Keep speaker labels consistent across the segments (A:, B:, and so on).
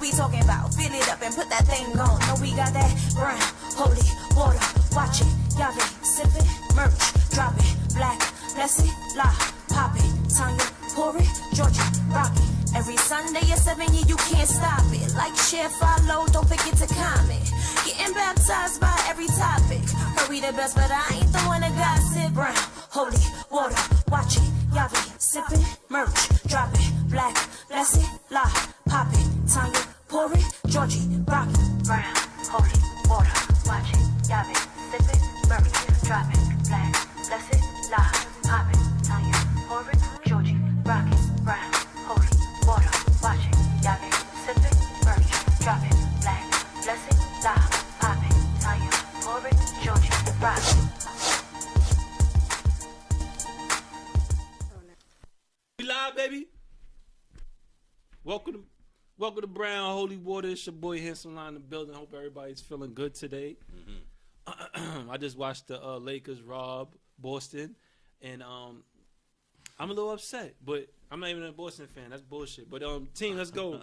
A: we talking about? Fill it up and put that thing on. No, we got that brown, holy water. Watch it, y'all be sipping, merch, drop it, black, blessed, la, pop it, Tanya, pour it, Georgia, rock it. Every Sunday at 7, yeah, you can't stop it. Like, share, follow, don't forget to comment. Getting baptized by every topic. Heard we the best, but I ain't the one that gossip. Brown, holy water, watch it, y'all be sipping, merch, drop it, black, blessed, la, pop it, Tanya, pour it, Georgie, rock it. Brown, holy water, watch it, y'all be sipping, merch, drop it, black, blessed, la, pop it, Tanya, pour it, Georgie, rock it. Brown, holy water, watch it, y'all be sipping, merch, drop it, black, blessed, la, pop it, Tanya, pour it, Georgie, rock it.
B: We live, baby. Welcome to Brown Holy Water. It's your boy Handsome Line in the building. Hope everybody's feeling good today. I just watched the Lakers rob Boston, and I'm a little upset, but I'm not even a Boston fan. That's bullshit. But team, let's go.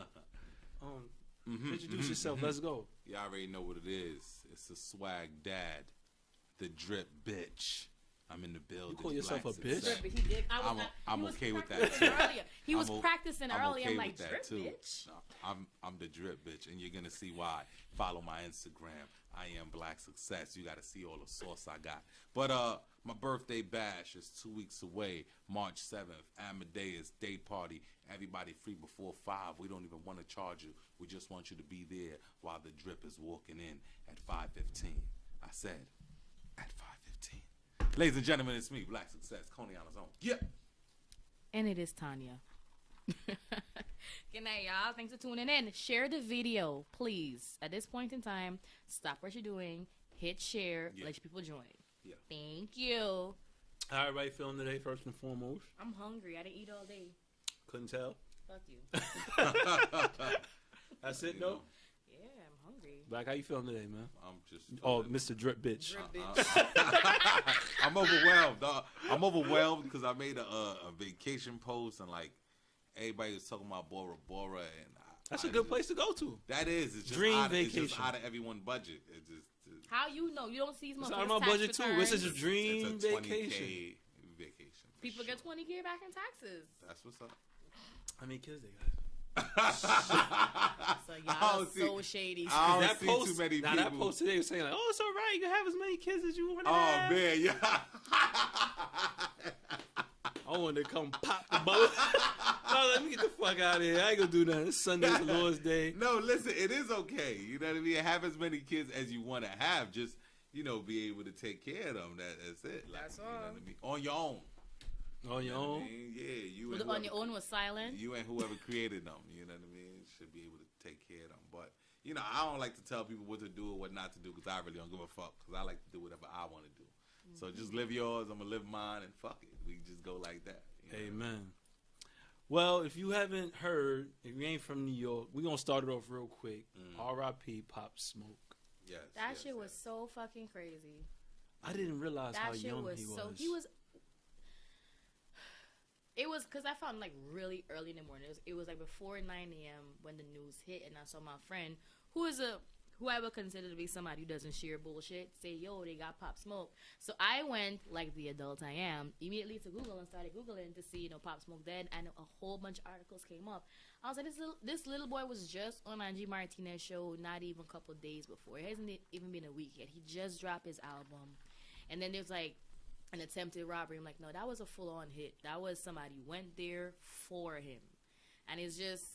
B: Introduce yourself. Let's go.
C: Y'all already know what it is. It's the swag dad, the drip bitch. I'm in the building.
B: You call yourself a bitch?
D: He did.
C: I'm okay with that too.
D: He was practicing earlier.
C: Okay
D: I'm like,
C: with
D: drip
C: that too.
D: bitch.
C: No, I'm the drip bitch, and you're gonna see why. Follow my Instagram. I am Black Success. You gotta see all the sauce I got. But my birthday bash is 2 weeks away, March 7th. Amadeus Day Party. Everybody free before 5. We don't even want to charge you. We just want you to be there while the drip is walking in at 5:15. I said at 5:15. Ladies and gentlemen, it's me, Black Success, Coney on his own. Yeah.
D: And it is Tanya. Good night, y'all. Thanks for tuning in. Share the video, please. At this point in time, stop what you're doing. Hit share.
C: Yeah.
D: Let your people join.
C: Yeah.
D: Thank you.
B: How everybody feeling today, first and foremost?
D: I'm hungry. I didn't eat all day.
B: Couldn't tell.
D: Fuck you.
B: That's it,
C: You
B: though?
C: know.
D: Yeah, I'm hungry.
B: Black, how you feeling today, man?
C: I'm just.
B: Oh, Mr. Drip Bitch.
D: Drip bitch.
C: I'm overwhelmed. Dog. I'm overwhelmed because I made a vacation post and like everybody was talking about Bora Bora and
B: That's a good place to go to.
C: That is. It's just
B: Dream
C: out,
B: vacation.
C: It's just out of everyone's budget. It's just.
D: How you know? You don't see these
B: It's
D: motherfuckers
B: out of my
D: tax
B: budget, too.
D: returns.
B: This is a dream
C: It's a 20K
B: vacation.
C: vacation. for
D: People
C: sure.
D: get 20K back in taxes.
C: That's what's up.
B: How many kids they got?
D: So y'all
C: I
D: are
C: don't see-
D: so shady.
C: I don't
B: That
C: see
B: post,
C: too many
B: that
C: people.
B: post today was saying like, oh, it's all right. You can have as many kids as you want to
C: Oh
B: have.
C: man, yeah.
B: I wanted to come pop the boat. No, let me get the fuck out of here. I ain't gonna do nothing. It's Sunday's the Lord's Day.
C: No, listen, it is okay. You know what I mean? Have as many kids as you want to have. Just, be able to take care of them. That's it. Like,
D: That's
C: you know
D: all.
C: what I mean? On your own.
B: On your
C: You know what I
B: own.
C: mean? Yeah, you
D: Well,
C: and
D: on your
C: whoever-
D: own was silent.
C: You and whoever created them, you know what I mean, should be able to take care of them. But, I don't like to tell people what to do or what not to do because I really don't give a fuck because I like to do whatever I want to do. So just live yours, I'm going to live mine, and fuck it. We just go like that. You know?
B: Amen. Well, if you haven't heard, if you ain't from New York, we're going to start it off real quick. R.I.P. Pop Smoke.
C: Yes.
D: That
C: yes,
D: shit
C: yes.
D: was so fucking crazy.
B: I didn't realize how
D: That shit
B: young
D: was
B: he
D: so.
B: was.
D: He was. It was because I found like really early in the morning. It was like before 9 a.m. when the news hit, and I saw my friend who I would consider to be somebody who doesn't share bullshit say, yo, they got Pop Smoke. So I went, like the adult I am, immediately to Google and started Googling to see, Pop Smoke dead, and a whole bunch of articles came up. I was like, this little boy was just on Angie Martinez's show not even a couple days before. It hasn't even been a week yet. He just dropped his album. And then there's like an attempted robbery. I'm like, no, that was a full-on hit. That was somebody went there for him. And it's just...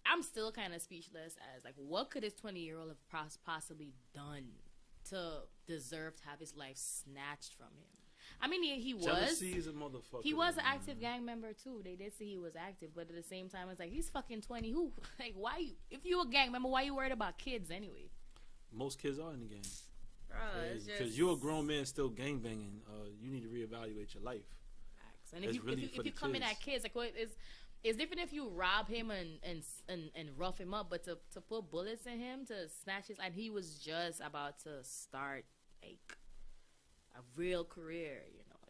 D: I'm still kind of speechless as, like, what could this 20-year-old have possibly done to deserve to have his life snatched from him? I mean, he was.
B: Jealousy is a motherfucker.
D: He was an active gang member, too. They did say he was active, but at the same time, it's like, he's fucking 20. Who? Like, why you... If you a gang member, why you worried about kids anyway?
B: Most kids are in the game.
D: It's
B: Because
D: just...
B: you're a grown man still gangbanging. You need to reevaluate your life.
D: Facts. And
B: That's
D: if
B: really
D: you
B: for the
D: come in
B: kids.
D: at kids, like, it's different if you rob him and rough him up, but to put bullets in him to snatch his, and he was just about to start like a real career,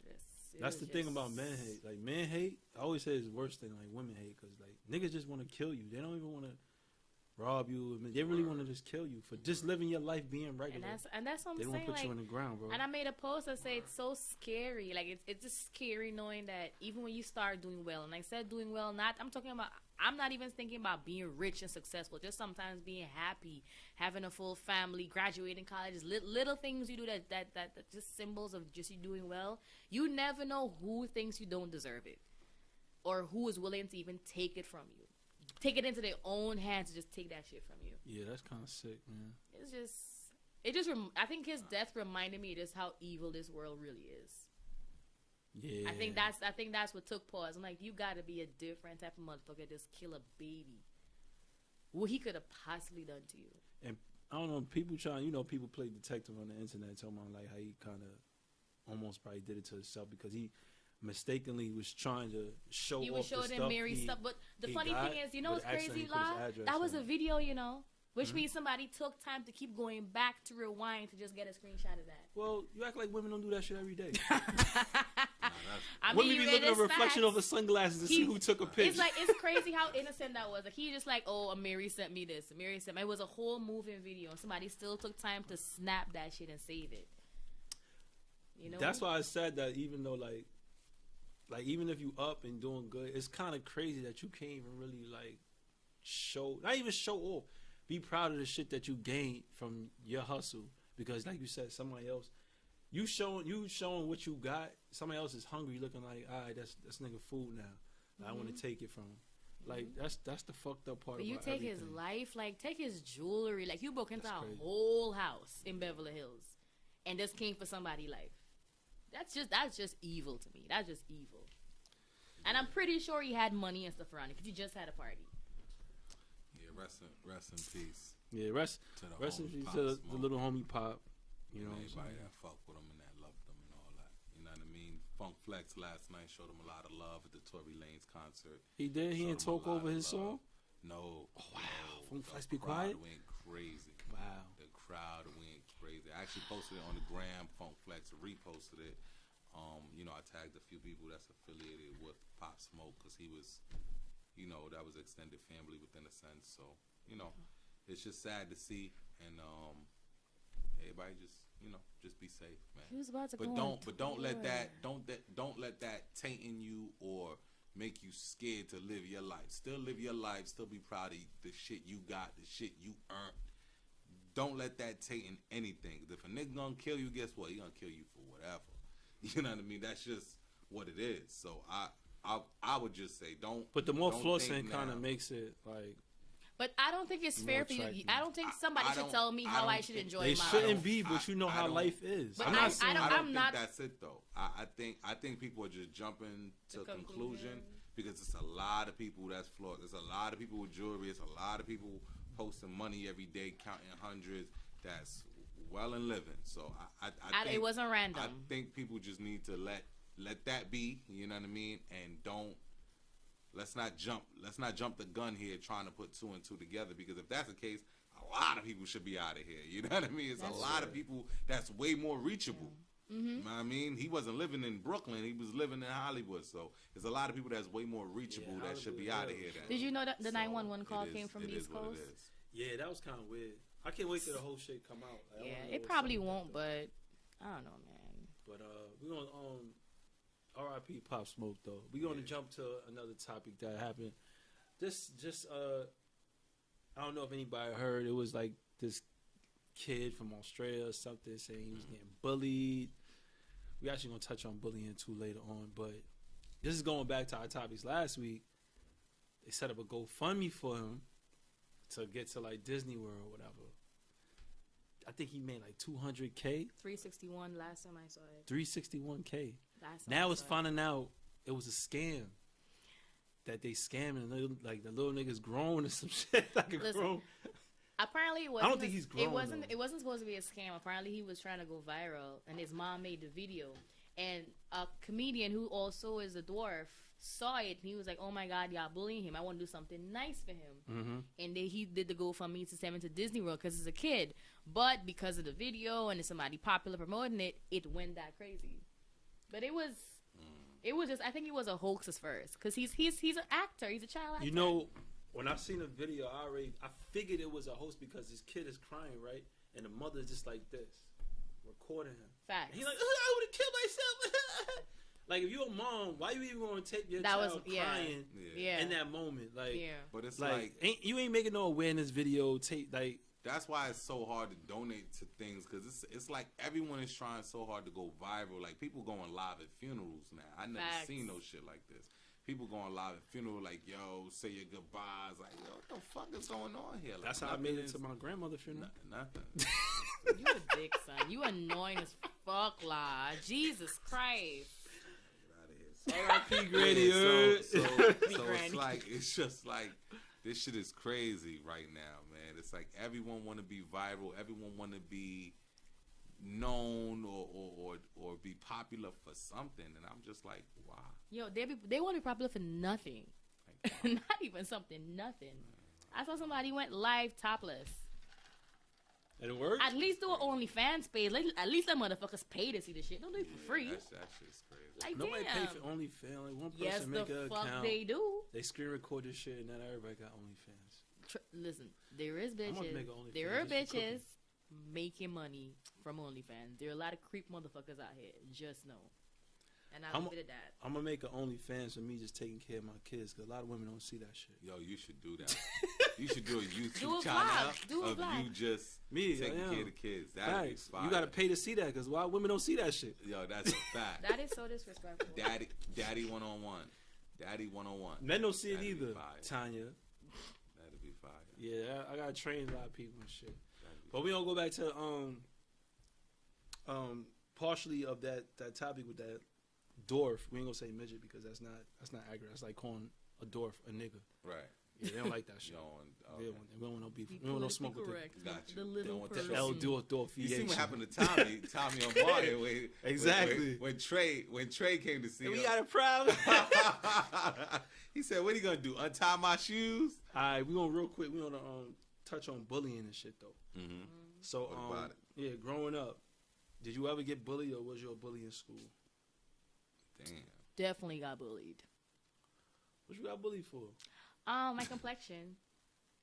D: just
B: That's the thing about men hate. Like, men hate, I always say it's worse than, like, women hate. Because, like, niggas just want to kill you. They don't even want to rob you. They really want to just kill you for just living your life being regular.
D: And that's what I'm
B: they
D: saying.
B: They don't put
D: like,
B: you on the ground, bro.
D: And I made a post that say it's so scary. Like, it's just scary knowing that even when you start doing well, and I said doing well, I'm not even thinking about being rich and successful. Just sometimes being happy, having a full family, graduating college, little things you do that just symbols of just you doing well. You never know who thinks you don't deserve it, or who is willing to even take it from you. Take it into their own hands to just take that shit from you.
B: Yeah, that's kind of sick, man.
D: I think his death reminded me just how evil this world really is.
B: Yeah.
D: I think that's what took pause. I'm like, you gotta be a different type of motherfucker. Just kill a baby. What he could have possibly done to you.
B: And I don't know, people play detective on the internet, talking about like how he kind of almost probably did it to himself because he mistakenly was trying to show off the stuff. He was showing them Mary stuff,
D: but the funny thing is, what's crazy, that was a video, which means somebody took time to keep going back to rewind to just get a screenshot of that.
B: Well, you act like women don't do that shit every day.
D: Women
B: be looking at a reflection of the sunglasses to see who took a picture.
D: It's like, it's crazy how innocent that was. Like, he just like, oh, Mary sent me this. Mary sent me. It was a whole moving video, and somebody still took time to snap that shit and save it.
B: That's why I said that even though like even if you up and doing good, it's kind of crazy that you can't even really like not even show off. Be proud of the shit that you gained from your hustle, because like you said, somebody else, you showing what you got. Somebody else is hungry, looking like, all right, that's nigga food now. I want to take it from him. Like that's the fucked up part. But
D: you take
B: everything.
D: His life, like take his jewelry, like you broke into a whole house in Beverly Hills, and just came for somebody's life. That's just evil to me. That's just evil. And I'm pretty sure he had money and stuff around it because he just had a party.
C: Yeah, rest in peace.
B: Yeah, rest in peace to the little homie Pop. You know,
C: everybody that fucked with him and that loved him and all that. You know what I mean? Funk Flex last night showed him a lot of love at the Tory Lanez concert.
B: He did. He didn't talk over his song.
C: No.
B: Oh, wow. Funk Flex be
C: The
B: quiet.
C: crowd went crazy.
B: Wow.
C: The crowd went crazy. I actually posted it on the gram. Funk Flex reposted it. I tagged a few people that's affiliated with Pop Smoke because he was, that was extended family within a sense. So, it's just sad to see, and everybody just be safe, man.
D: He was about to
C: don't let that taint in you or make you scared to live your life. Still live your life. Still be proud of the shit you got, the shit you earned. Don't let that taint in anything. 'Cause if a nigga gonna kill you, guess what? He gonna kill you for whatever. You know what I mean? That's just what it is. So I would just say don't.
B: But the more flossing kind of makes it like.
D: But I don't think it's fair for you. I don't think somebody should tell me how I should enjoy my life.
B: They shouldn't be, but you know how life is.
D: But
C: I don't think that's it though. I think people are just jumping to a conclusion because it's a lot of people that's flawed. There's a lot of people with jewelry. There's a lot of people posting money every day, counting hundreds. That's well and living. So I think,
D: it wasn't random.
C: I think people just need to let that be. You know what I mean? And let's not jump the gun here trying to put two and two together, because if that's the case, a lot of people should be out of here. You know what I mean? It's a lot of people that's way more reachable. Yeah. Mm-hmm. You know what I mean? He wasn't living in Brooklyn. He was living in Hollywood. So there's a lot of people that's way more reachable that should be out of here.
D: Did you know that the 911 call came from the East Coast?
B: Yeah, that was kind of weird. I can't wait till the whole shit come out.
D: It probably won't, but I don't know, man.
B: But we're gonna R.I.P. Pop Smoke though. We're gonna jump to another topic that happened. Just I don't know if anybody heard. It was like this kid from Australia or something saying he was getting bullied. We actually gonna touch on bullying too later on, but this is going back to our topics last week. They set up a GoFundMe for him to get to like Disney World or whatever. I think he made like $200K.
D: 361 last time I saw it.
B: 361K. Now it's finding out it was a scam. That they scamming, like the little niggas grown or some shit. Like grown.
D: Apparently,
B: I don't think he's grown.
D: It wasn't supposed to be a scam. Apparently, he was trying to go viral, and his mom made the video. And a comedian who also is a dwarf saw it, and he was like, "Oh my God, y'all bullying him. I want to do something nice for him." Mm-hmm. And then he did the GoFundMe to send him to Disney World because he's a kid. But because of the video and somebody popular promoting it, it went that crazy. But it was It was just, I think it was a hoax at first, because he's an actor. He's a child actor.
B: You know, when I seen the video, I figured it was a host because his kid is crying, right? And the mother's just like this, recording him.
D: Facts.
B: And he's like, I would have killed myself. Like, if you're a mom, why you even want to tape your child crying in that moment? Like,
C: but it's
B: like you ain't making no awareness video tape. Like,
C: that's why it's so hard to donate to things, because it's like everyone is trying so hard to go viral. Like, people going live at funerals now. I never seen no shit like this. People going live at funeral, like, yo, say your goodbyes. Like, yo, what the fuck is going on here? Like,
B: that's how I made it to my grandmother's funeral.
C: Nothing.
D: You a dick, son. You annoying as fuck, la. Jesus Christ.
B: R.I.P. Granny.
C: So it's like, it's just like, this shit is crazy right now, man. It's like everyone want to be viral. Everyone want to be known or be popular for something, and I'm just like, wow.
D: Yo, they want to be popular for nothing. Like, wow. Not even something, nothing. I saw somebody went live topless.
B: And it worked?
D: At least do an OnlyFans page. At least let motherfuckers pay to see the shit. Don't do it for free.
C: That shit's crazy.
D: Like,
B: nobody
D: damn.
B: pay for OnlyFans. Like, one person
D: Yes,
B: make
D: the
B: an
D: fuck
B: account.
D: they do.
B: They screen record this shit, and then everybody got OnlyFans.
D: Listen, there is
B: I'm gonna
D: bitches.
B: make an OnlyFans
D: There are
B: just for
D: bitches making money from OnlyFans. There are a lot of creep motherfuckers out here. Just know. And I'll leave it at that.
B: I'm gonna make an OnlyFans for me just taking care of my kids, because a lot of women don't see that shit.
C: Yo, you should do that. You should do a YouTube
D: Do a
C: channel
D: vlog. Do a
C: of
D: vlog.
C: you just taking care of the kids. That'd be fire.
B: You gotta pay to see that, because why women don't see that shit?
C: Yo, that's a fact.
D: That is so disrespectful.
C: Daddy 101. Daddy 101.
B: Men don't see it
C: That'd be
B: either,
C: fire.
B: Tanya.
C: That'd be fire.
B: Yeah, I gotta train a lot of people and shit. But we don't go back to partially of that topic with that dwarf. We ain't gonna say midget, because that's not accurate. That's like calling a dwarf a nigga.
C: Right.
B: Yeah, they don't like that shit. We don't want no beef. We don't want no smoke with it.
C: Got you.
D: The
C: They
D: little
C: don't want that
D: person.
B: El dwarf.
C: You see what happened to Tommy on Martin?
B: Exactly.
C: When Trey came to see him.
B: We got a problem.
C: He said, what are you going to do, untie my shoes?
B: All right, we gonna real quick. We gonna touch on bullying and shit though.
C: Mm-hmm.
B: So
C: What about it?
B: yeah, growing up, did you ever get bullied, or was you a bully in school?
C: Damn.
D: Definitely got bullied.
B: What you got bullied for?
D: My complexion.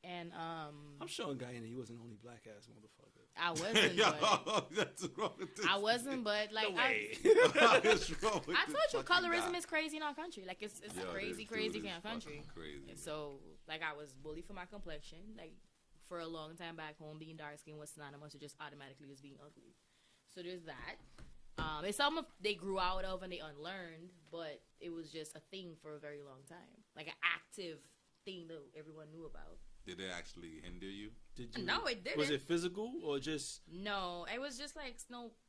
D: And
B: I'm showing guy in he wasn't the only black ass motherfucker.
D: I wasn't. But,
C: That's wrong with this.
D: I wasn't, but like
B: No way.
C: What's wrong with
D: I
C: this
D: told you,
C: fucking
D: colorism
C: guy?
D: is crazy in our country. Like it's
C: Yo,
D: crazy,
C: this
D: crazy
C: dude
D: in
C: is
D: our country.
C: fucking crazy.
D: And so like I was bullied for my complexion. Like for a long time back home, being dark skinned was synonymous with just automatically just being ugly. So there's that. It's something they grew out of and they unlearned, but it was just a thing for a very long time, like an active thing that everyone knew about.
C: Did it actually hinder you?
B: Did you?
D: No, it didn't.
B: Was it physical or just?
D: No, it was just like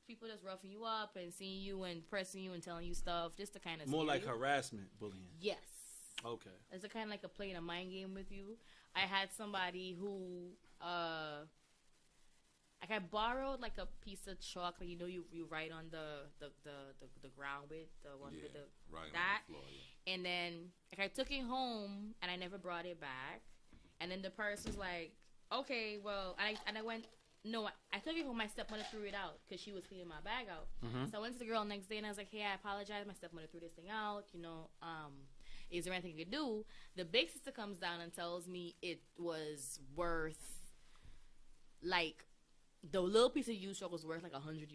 D: people just roughing you up and seeing you and pressing you and telling you stuff, just to kind of
B: More like
D: you.
B: harassment, bullying.
D: Yes.
B: Okay.
D: It's a kind of like playing a mind game with you. I had somebody who, like I borrowed like a piece of chalk, like you write on the ground with the one with the
C: right
D: that,
C: on the floor, yeah.
D: and then like I took it home and I never brought it back, and then the person was like, okay, well, and I went. No, I took it home. My stepmother threw it out because she was cleaning my bag out.
B: Mm-hmm.
D: So I went to the girl next day and I was like, hey, I apologize. My stepmother threw this thing out. Is there anything you could do? The big sister comes down and tells me it was worth, like, the little piece of used chalk was worth like $100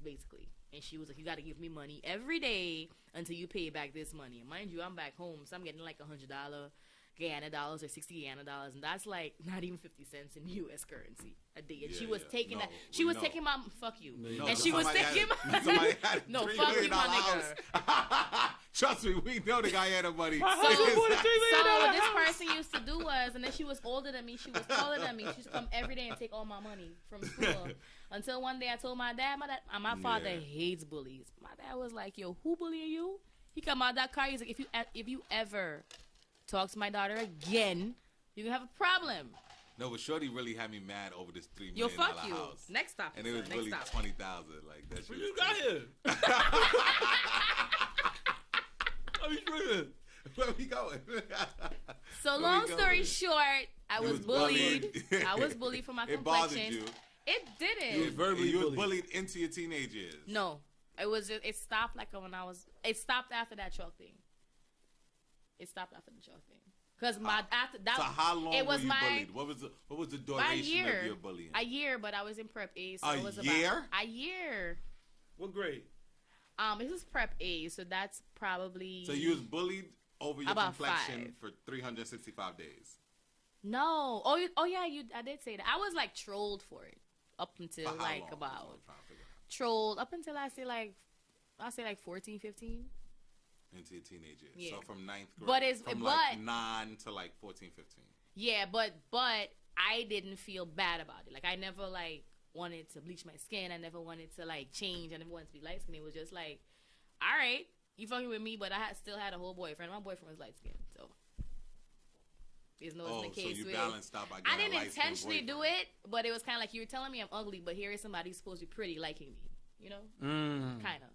D: basically. And she was like, you got to give me money every day until you pay back this money. And mind you, I'm back home, so I'm getting like $100 Guyana dollars or 60 Guyana dollars, and that's like not even 50 cents in U.S. currency a day. And she was taking that. She was taking my fuck you, and she was taking my no fuck you, my nigga.
C: Trust me, we know the Guyana money.
D: So what this person used to do was, and then she was older than me, she was taller than me. She used to come every day and take all my money from school. Until one day I told my dad, my father hates bullies. My dad was like, yo, who bullying you? He come out that car. He's like, if you ever talk to my daughter again, you can have a problem.
C: No, but Shorty really had me mad over this $3 million
D: Yo, fuck you.
C: house.
D: Next stop.
C: And it was really 20,000. Like that shit.
B: What you got here? How you drinking?
C: Where we going?
D: So long story short, I was bullied. I was bullied for my
C: It
D: complexion.
C: bothered you.
D: It didn't.
B: You was verbally
C: You was
B: bullied.
C: bullied into your teenage years.
D: No. It was just, it stopped like when it stopped after that chalk thing. It stopped after the chalk thing. Cause after that,
C: so how long
D: it was
C: were you bullied? What was the duration of your bullying?
D: A year, but I was in prep A. So
C: A
D: it was
C: year?
D: About a year.
B: What grade?
D: This is prep A, so that's probably.
C: So you was bullied over your
D: about
C: complexion
D: 5.
C: for 365 days.
D: No. I did say that. I was like trolled for it up until
C: For how
D: like
C: long?
D: about
C: That's what I'm trying to figure out.
D: trolled up until I say like 14, 15.
C: Into your teenage years.
D: Yeah.
C: So from 9th grade.
D: But it's
C: from
D: but
C: like 9 to like 14, 15.
D: yeah, but I didn't feel bad about it. Like I never like wanted to bleach my skin. I never wanted to like change. I never wanted to be light skinned. It was just like, all right, you fucking with me, but I still had a whole boyfriend. My boyfriend was light skinned, so there's no the case.
C: So you
D: with
C: balanced out by
D: I
C: getting
D: didn't
C: a light-skinned
D: intentionally do
C: boyfriend.
D: it, but it was kind of like you were telling me I'm ugly, but here is somebody who's supposed to be pretty liking me. You know, kind of.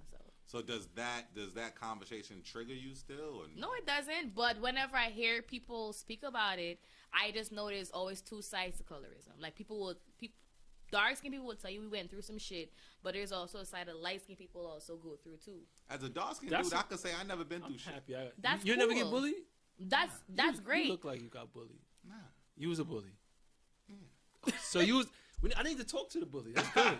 C: So does that conversation trigger you still? Or
D: No, it doesn't. But whenever I hear people speak about it, I just know there's always two sides to colorism. Like dark skinned people will tell you we went through some shit, but there's also a side of light skinned people also go through too.
C: As a dark skinned dude, I could say I never been through shit.
B: Happy.
D: That's
B: you never
D: cool.
B: get bullied?
D: That's great.
B: You look like you got bullied.
C: Nah.
B: You was a bully. So you was. I need to talk to the bully. That's good.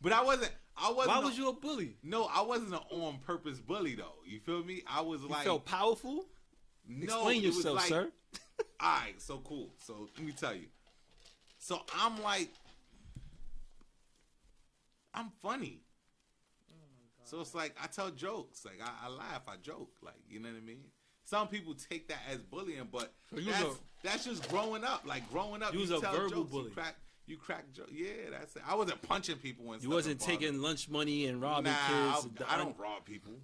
C: But I wasn't.
B: Why was you a bully?
C: No, I wasn't an on purpose bully though. You feel me? I was
B: You
C: like
B: felt powerful?
C: no,
B: Explain
C: it was
B: yourself,
C: like,
B: sir.
C: All right, so cool. So let me tell you. So I'm like, I'm funny. So it's like I tell jokes, like I laugh, I joke, like you know what I mean. Some people take that as bullying, but that's just growing up. Like growing up,
B: You was
C: you
B: a
C: tell
B: verbal
C: jokes,
B: bully.
C: You crack jokes. Yeah, that's it. I wasn't punching people and
B: You
C: stuff.
B: wasn't taking lunch money and robbing kids.
C: I don't rob people.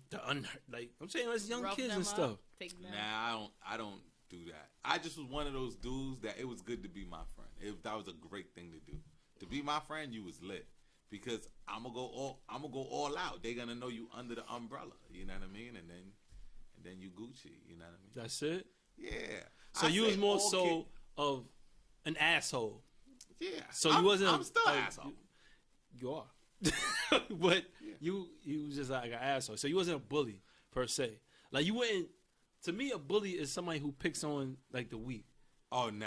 B: Like I'm saying, it's young
D: Rough
B: kids
D: them
B: and
D: up,
B: stuff.
D: take them.
C: Nah, I don't do that. I just was one of those dudes that it was good to be my friend. That was a great thing to do. To be my friend, you was lit because I'm gonna go all out. They're gonna know you under the umbrella. You know what I mean? And then you Gucci. You know what I mean?
B: That's it.
C: Yeah.
B: So you was more so of an asshole.
C: Yeah.
B: So you wasn't.
C: I'm still an asshole.
B: You are. But you was just like an asshole. So you wasn't a bully per se. Like you wouldn't. To me, a bully is somebody who picks on like the weak.
C: Oh nah.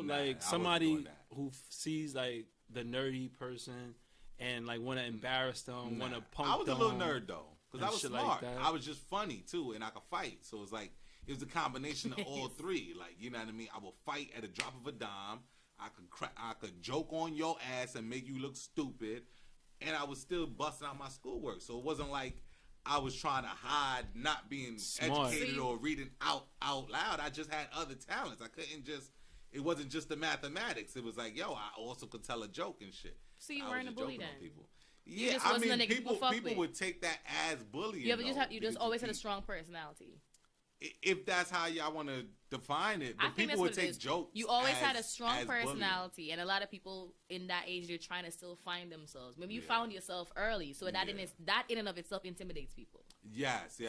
B: Like somebody who sees like the nerdy person and like want to embarrass them, want to punk them.
C: I was a little nerd though, because I was smart.
B: Like
C: I was just funny too, and I could fight. So it's like it was a combination of all three. Like you know what I mean? I will fight at a drop of a dime. I could joke on your ass and make you look stupid, and I was still busting out my schoolwork. So it wasn't like I was trying to hide not being educated or reading out loud. I just had other talents. I couldn't just. It wasn't just the mathematics. It was like, yo, I also could tell a joke and shit.
D: So you weren't a bully then?
C: Yeah,
D: just
C: I
D: wasn't a
C: mean,
D: nigga people fuck
C: people
D: with.
C: would take that as bullying.
D: You just always had a strong personality.
C: If that's how y'all want to define it,
D: I
C: but
D: think
C: people would
D: that's what it
C: take
D: is.
C: jokes.
D: You always had a
C: as
D: strong
C: bullying.
D: personality, and a lot of people in that age they're trying to still find themselves. Maybe you found yourself early, so that in and of itself intimidates people.
C: Yes,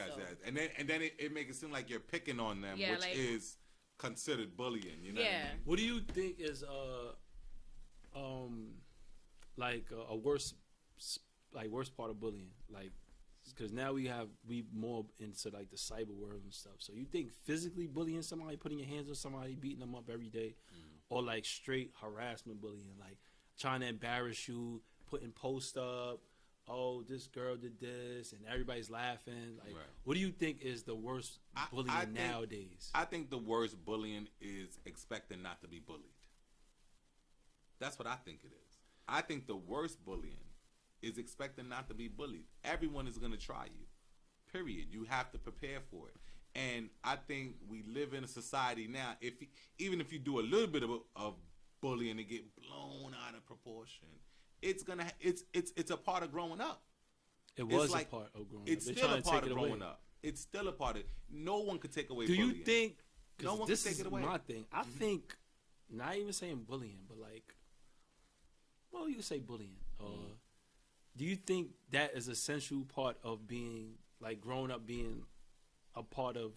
C: and then it makes it seem like you're picking on them, which
D: like,
C: is considered bullying. You know what I mean?
B: What do you think is a worse part of bullying? Like, because now we more into like the cyber world and stuff. So you think physically bullying somebody, putting your hands on somebody, beating them up every day, or like straight harassment bullying, like trying to embarrass you, putting posts up, oh, this girl did this, and everybody's laughing. Like, what do you think is the worst bullying nowadays?
C: I think the worst bullying is expecting not to be bullied. That's what I think it is. I think the worst bullying is expecting not to be bullied. Everyone is going to try you. Period. You have to prepare for it. And I think we live in a society now, even if you do a little bit of bullying and get blown out of proportion, it's a part of growing up.
B: It was a part of growing up.
C: It's still a part of growing up. It's still a part of. No one could take away.
B: Do
C: bullying.
B: you think?
C: No one
B: this
C: can take
B: is
C: it away.
B: my thing. I think, not even saying bullying, but like, well, you can say bullying. Do you think that is an essential part of being like growing up, being a part of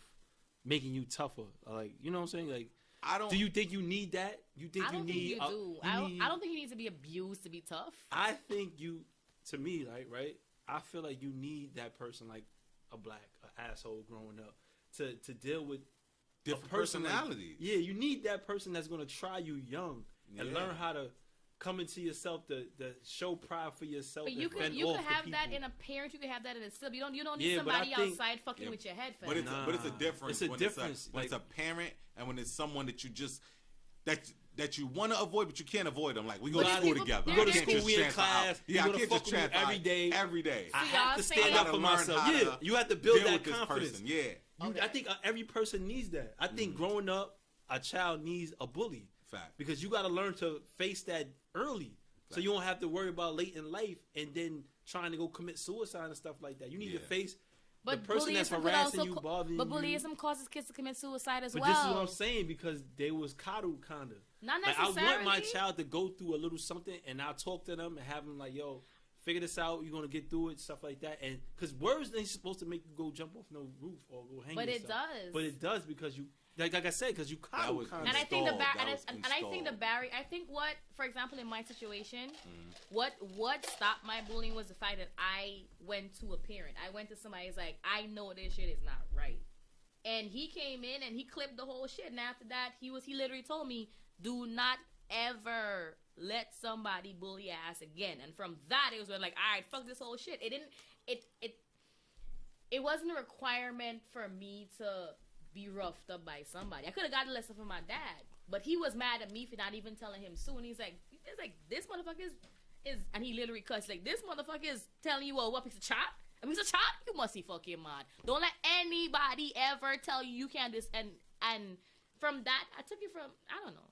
B: making you tougher? Like, you know what I'm saying? Like,
C: I don't.
B: Do you think you need that? You think
D: I don't
B: you
D: think
B: need?
D: you do. I don't think you need to be abused to be tough.
B: I think you. to me, like, right, I feel like you need that person, like a black, an asshole growing up, to deal with
C: Different
B: a person
C: personalities.
B: Like, yeah, you need that person that's gonna try you young and learn how to come into yourself, to show pride for yourself.
D: But you could have that in a parent. You could have that in a sibling. You don't need somebody outside fucking with your head.
C: But it's a difference.
B: It's a difference.
C: When it's a parent and when it's someone that you just that you want to avoid, but you can't avoid them. Like we go to school together.
B: We go to school. We in class.
C: Yeah, I
B: can't
C: just
B: fuck with every day.
C: Every day.
B: I have to stand up for myself. Yeah, you have to build that confidence.
C: Yeah.
B: I think every person needs that. I think growing up, a child needs a bully.
C: Fact.
B: Because you got to learn to face that early. Fact. So you don't have to worry about late in life and then trying to go commit suicide and stuff like that. You need to face the person that's harassing you, bothering you.
D: But bullyism causes kids to commit suicide as well.
B: But this is what I'm saying, because they was coddled, kind of.
D: Not necessarily.
B: Like, I want my child to go through a little something, and I'll talk to them and have them like, yo, figure this out. You're going to get through it, stuff like that. And because words ain't supposed to make you go jump off no roof or go hang yourself.
D: But it does.
B: But it does, because you, like I said, because you coddled.
D: And I think the barrier, I think what, for example, in my situation, what stopped my bullying was the fact that I went to a parent. I went to somebody who's like, I know this shit is not right. And he came in and he clipped the whole shit. And after that, he literally told me, do not ever let somebody bully your ass again. And from that, it was like, all right, fuck this whole shit. It wasn't a requirement for me to be roughed up by somebody. I could have gotten a lesson from my dad, but he was mad at me for not even telling him soon. He's like, this motherfucker is, and he literally cussed, like, this motherfucker is telling you, what piece of chop? A piece of chop? You must be fucking mad. Don't let anybody ever tell you can't this. And from that, I took it from, I don't know.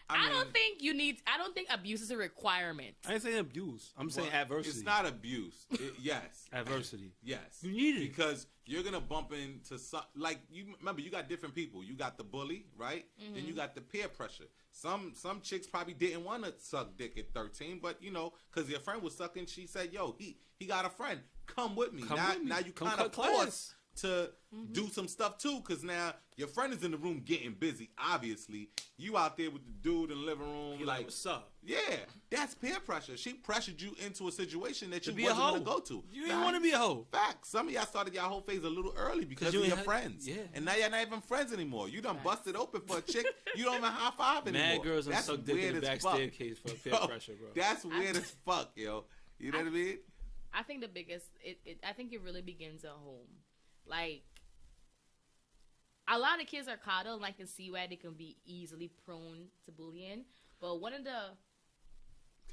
D: I don't think abuse is a requirement.
B: I ain't saying abuse. I'm saying adversity.
C: It's not abuse. Yes.
B: Adversity.
C: Yes.
B: You need it.
C: Because you're going to bump into some, like, you remember, you got different people. You got the bully, right? Mm-hmm. Then you got the peer pressure. Some chicks probably didn't want to suck dick at 13, but, you know, because your friend was sucking, she said, yo, he got a friend. Come with me. Now you kind of forced to do some stuff too, because now your friend is in the room getting busy. Obviously, you out there with the dude in the living room,
B: he like, what's up?
C: Yeah, that's peer pressure. She pressured you into a situation that you
B: wasn't
C: gonna go to.
B: You didn't want to be a hoe.
C: Fact. Some of y'all started y'all whole phase a little early because of your friends. Yeah. And now you're not even friends anymore. You done busted open for a chick. You don't even high five anymore.
B: Mad girls are so dick in the back staircase for peer pressure, bro.
C: That's weird as fuck, yo. You know what I mean?
D: I think the biggest, I think it really begins at home. Like, a lot of kids are coddled, and I can see why they can be easily prone to bullying. But one of the...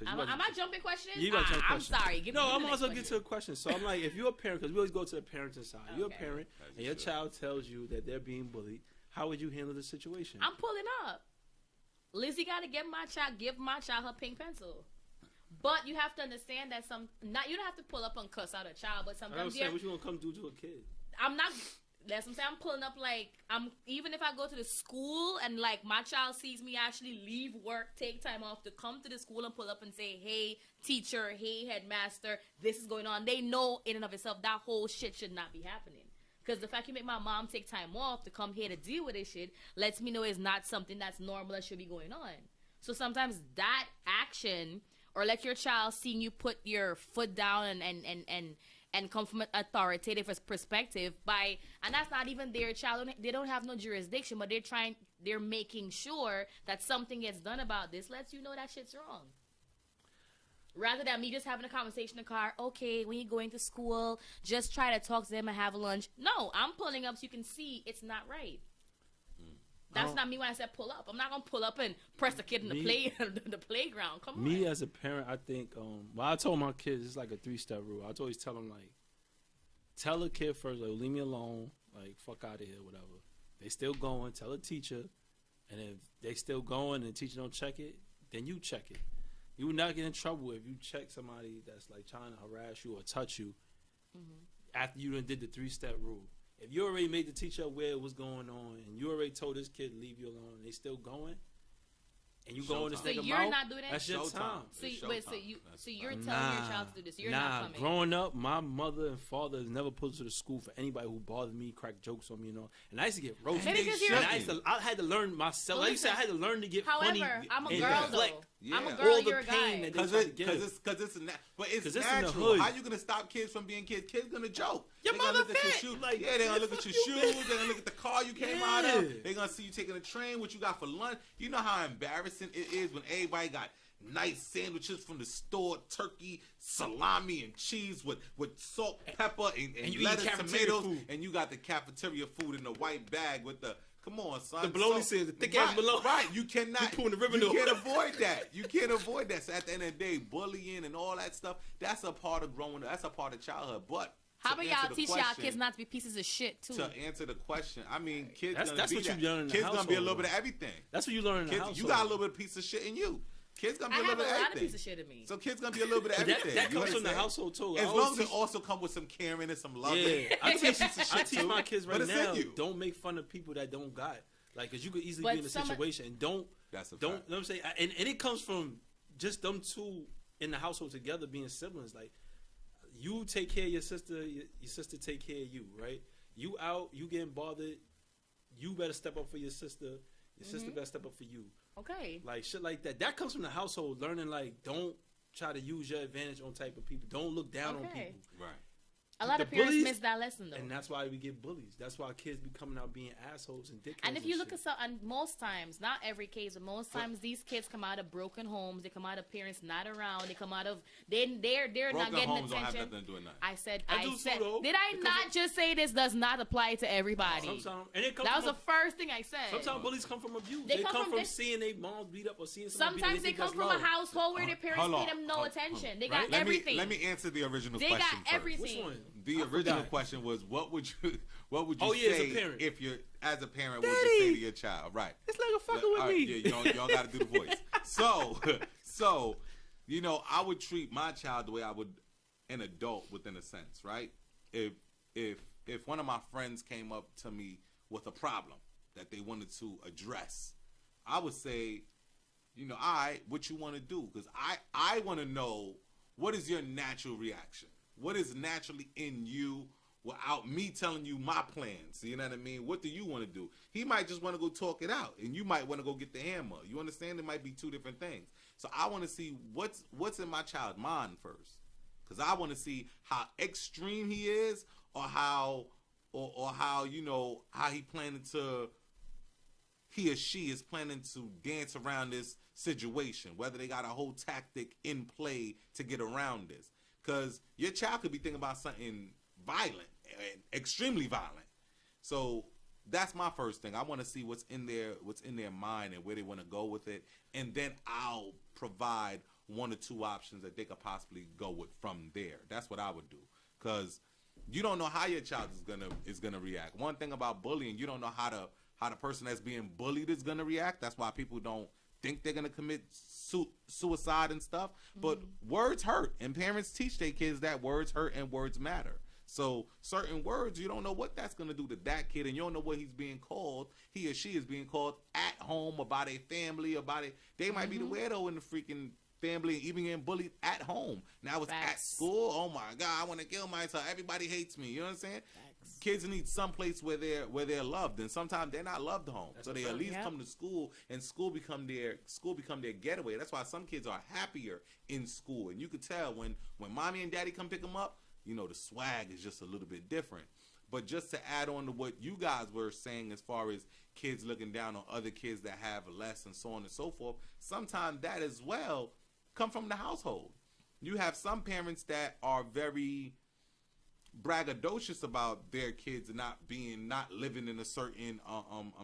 D: Am I jumping questions?
B: You got to jump questions.
D: I'm sorry.
B: I'm also get to a question. So I'm like, if you're a parent, because we always go to the parenting side. Okay. You're a parent, and your child tells you that they're being bullied. How would you handle the situation?
D: I'm pulling up. Lizzie got to give my child her pink pencil. But you have to understand that you don't have to pull up and cuss out a child, but sometimes...
B: I'm saying, what you going to come do to a kid?
D: I'm not... That's what I'm saying. I'm pulling up, like, even if I go to the school and, like, my child sees me actually leave work, take time off to come to the school and pull up and say, hey, teacher, hey, headmaster, this is going on. They know in and of itself that whole shit should not be happening. Because the fact you make my mom take time off to come here to deal with this shit lets me know it's not something that's normal that should be going on. So sometimes that action, or let your child seeing you put your foot down and come from an authoritative perspective and that's not even their child. They don't have no jurisdiction, but they're making sure that something gets done about this, lets you know that shit's wrong. Rather than me just having a conversation in the car, okay, when you're going to school, just try to talk to them and have lunch. No, I'm pulling up so you can see it's not right. That's not me when I said pull up. I'm not going to pull up and press the kid in the playground. Come on.
B: Me as a parent, I think, I told my kids, it's like a 3-step rule. I always tell them, like, tell a kid first, like, leave me alone, like, fuck out of here, whatever. They still going, tell a teacher, and if they still going and the teacher don't check it, then you check it. You will not get in trouble if you check somebody that's, like, trying to harass you or touch you after you done did the 3-step rule. If you already made the teacher aware what's going on, and you already told this kid to leave you alone, and they still going, and you going to stick them out,
D: not doing that?
B: That's your time.
D: So you're telling your child to do this. You're not coming.
B: Growing up, my mother and father never put us to the school for anybody who bothered me, crack jokes on me, And I used to get roasted. I had to learn myself. Like you said, I had to learn to get funny.
D: However, I'm a girl, though.
C: Yeah.
D: I'm a girl,
B: All the
D: you're a
B: pain
D: guy.
B: that
C: Cause
B: they
C: it,
B: give.
C: cause it's, cause it's, but it's
B: 'Cause it's in the
C: natural.
B: hood.
C: How you gonna stop kids from being kids? Kids gonna joke.
B: Your
C: They gonna
B: mother
C: look at your
B: fat.
C: shoes.
B: Like,
C: Yeah, they gonna look at
B: fuck
C: your
B: you,
C: shoes.
B: man.
C: They gonna look at the car you came out of.
B: Yeah.
C: They gonna see you taking a train. What you got for lunch? You know how embarrassing it is when everybody got nice sandwiches from the store, turkey, salami, and cheese with salt, pepper, and
B: you eat
C: lettuce,
B: cafeteria
C: tomatoes,
B: food.
C: and you got the cafeteria food in the white bag with the. Come on, son.
B: The bologna sandwich, the thick ass
C: right,
B: bologna.
C: Right, you cannot.
B: You pulling the ribbon
C: You
B: off.
C: can't avoid that. You can't avoid that. So at the end of the day, bullying and all that stuff, that's a part of growing up. That's a part of childhood. But
D: How
C: to
D: about
C: answer
D: y'all
C: the
D: teach y'all
C: question-
D: kids not to be pieces of shit too?
C: To answer the question, I mean, kids
B: That's
C: gonna be
B: what you
C: that.
B: learn in the
C: Kids gonna be a
B: household,
C: little bit
B: though.
C: of everything.
B: That's what you learn in the
C: Kids,
B: household.
C: you got a little bit of piece of shit in you. Kids gonna be
D: I
C: a
D: have
C: little
D: a
C: bit of
D: lot of
C: everything.
D: piece of shit in me.
C: So kids gonna be a little bit of
B: But
C: everything.
B: that
C: You
B: comes from the
C: understand?
B: household too.
C: As
B: I
C: long
B: always
C: as it
B: teach-
C: also come with some caring and some love.
B: Yeah, I teach
C: too,
B: my kids
C: but
B: right
C: it's in
B: now.
C: you.
B: Don't make fun of people that don't got. Like, cause you could easily
D: But
B: be in a situation and don't.
C: That's a
B: Don't.
C: fact.
B: You know what I'm saying? And it comes from just them two in the household together being siblings. Like, you take care of your sister. Your sister take care of you. Right? You out. You getting bothered. You better step up for your sister. Your sister better step up for you.
D: Okay.
B: Like shit like that. That comes from the household. Learning like don't try to use your advantage on type of people. Don't look down on
D: Okay.
B: people.
C: Right.
D: A lot
B: The
D: of parents
B: bullies-
D: miss that lesson though.
B: And that's why we get bullies. That's why kids be coming out being assholes and dickheads.
D: And if you look
B: shit.
D: at some, and most times, not every case, but most times, these kids come out of broken homes. They come out of parents not around. They come out of they're
C: Broken
D: not getting
C: homes don't have
D: attention.
C: nothing to do with nothing.
D: I said,
B: I do too, though.
D: did I
B: Because
D: not just say this does not apply to everybody?
B: sometimes, and it comes
D: That was
B: from
D: the first thing I said.
B: sometimes bullies come from abuse.
D: They
B: They
D: come
B: come
D: from
B: from
D: this-
B: seeing their moms beat up or seeing somebody
D: Sometimes they
B: beat
D: come
B: up.
D: from a household where their parents
C: Hold on.
D: pay them no
C: Hold-
D: attention. They
B: Right.
D: got
C: Let
D: everything.
C: me answer the original
D: They
C: question
D: got
C: first.
D: everything.
B: Which one?
C: The
B: I
C: original
B: forgot.
C: question was, what would you
B: Oh, yeah, as a
C: say
B: parent.
C: if you're as a parent? What would you say to your child? Right.
B: It's like a fucking with
C: All right,
B: me.
C: yeah, y'all got to do the voice. So, you know, I would treat my child the way I would an adult within a sense, right? If one of my friends came up to me with a problem that they wanted to address, I would say, you know, what you want to do? Because I want to know, what is your natural reaction? What is naturally in you without me telling you my plans? You know what I mean? What do you want to do? He might just want to go talk it out, and you might want to go get the hammer. You understand? It might be two different things. So I want to see what's in my child's mind first, because I want to see how extreme he is, or how you know how he or she is planning to dance around this situation, whether they got a whole tactic in play to get around this. Because your child could be thinking about something violent, extremely violent. So that's my first thing. I want to see what's in their mind and where they want to go with it, and then I'll provide one or two options that they could possibly go with from there. That's what I would do, because you don't know how your child is gonna react. One thing about bullying, you don't know how the person that's being bullied is gonna react. That's why people don't think they're gonna commit suicide and stuff. But words hurt, and parents teach their kids that words hurt and words matter. So certain words, you don't know what that's gonna do to that kid, and you don't know what he's being called. He or she is being called at home, or by their family, or by they might be the weirdo in the freaking family, even getting bullied at home. Now it's at
D: Facts.
C: school. Oh my God, I want to kill myself. Everybody hates me. You know what I'm saying?
D: Facts.
C: Kids need some place where they're loved, and sometimes they're not loved home.
B: That's
C: So
B: a
C: they
B: fact.
C: at least
D: Yep.
C: come to school, and school become their getaway. That's why some kids are happier in school, and you could tell when mommy and daddy come pick them up. You know, the swag is just a little bit different. But just to add on to what you guys were saying as far as kids looking down on other kids that have less and so on and so forth, sometimes that as well come from the household. You have some parents that are very braggadocious about their kids not living in a certain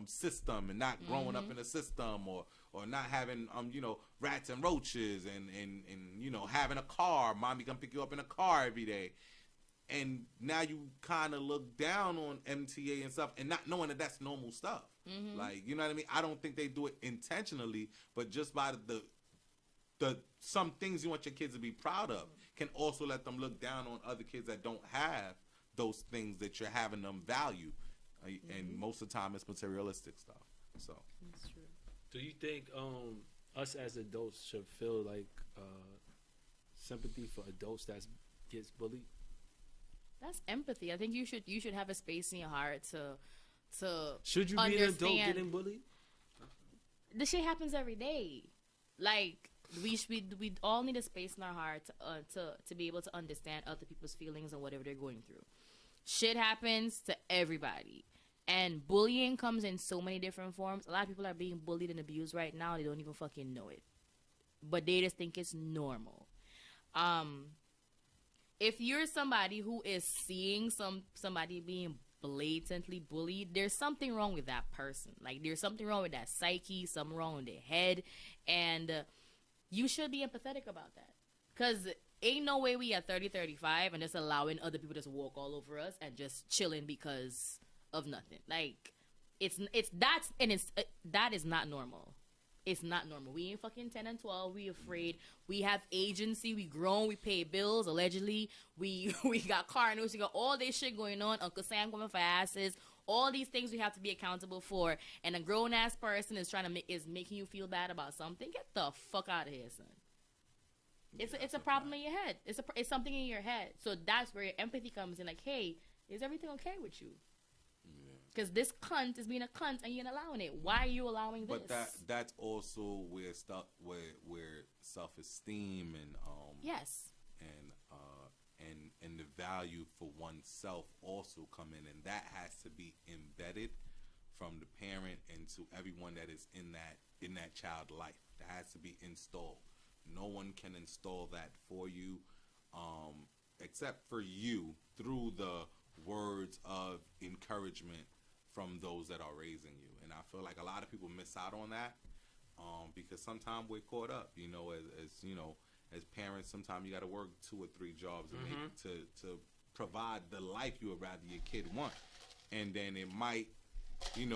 C: system, and not growing up in a system, or not having rats and roaches, and having a car. Mommy come pick you up in a car every day. And now you kind of look down on MTA and stuff, and not knowing that that's normal stuff. Like, you know what I mean? I don't think they do it intentionally, but just by the some things you want your kids to be proud of can also let them look down on other kids that don't have those things that you're having them value. And most of the time it's materialistic stuff. So
D: That's true.
B: Do you think us as adults should feel like sympathy for adults that gets bullied?
D: That's empathy. I think you should have a space in your heart to
B: Should you be an adult
D: understand.
B: getting bullied?
D: This shit happens every day. Like, we all need a space in our heart to be able to understand other people's feelings and whatever they're going through. Shit happens to everybody. And bullying comes in so many different forms. A lot of people are being bullied and abused right now. They don't even fucking know it. But they just think it's normal. If you're somebody who is seeing somebody being blatantly bullied, there's something wrong with that person. Like, there's something wrong with that psyche, something wrong with their head. And you should be empathetic about that. Because ain't no way we at 30, 35 and just allowing other people just walk all over us and just chilling because of nothing. Like, that is not normal. It's not normal. We ain't fucking 10 and 12. We afraid. We have agency. We grown. We pay bills. Allegedly, we got car notes. We got all this shit going on. Uncle Sam coming for asses. All these things we have to be accountable for. And a grown ass person is is making you feel bad about something. Get the fuck out of here, son. It's a problem in your head. It's something in your head. So that's where your empathy comes in. Like, hey, is everything okay with you? Because this cunt is being a cunt and you're allowing it. Why are you allowing this?
C: But that's also where self-esteem and
D: yes,
C: and the value for oneself also come in, and that has to be embedded from the parent and to everyone that is in that child life. That has to be installed. No one can install that for you, except for you, through the words of encouragement from those that are raising you. And I feel like a lot of people miss out on that because sometimes we're caught up, as parents. Sometimes you got to work 2 or 3 jobs to provide the life you would rather your kid want. And then it might,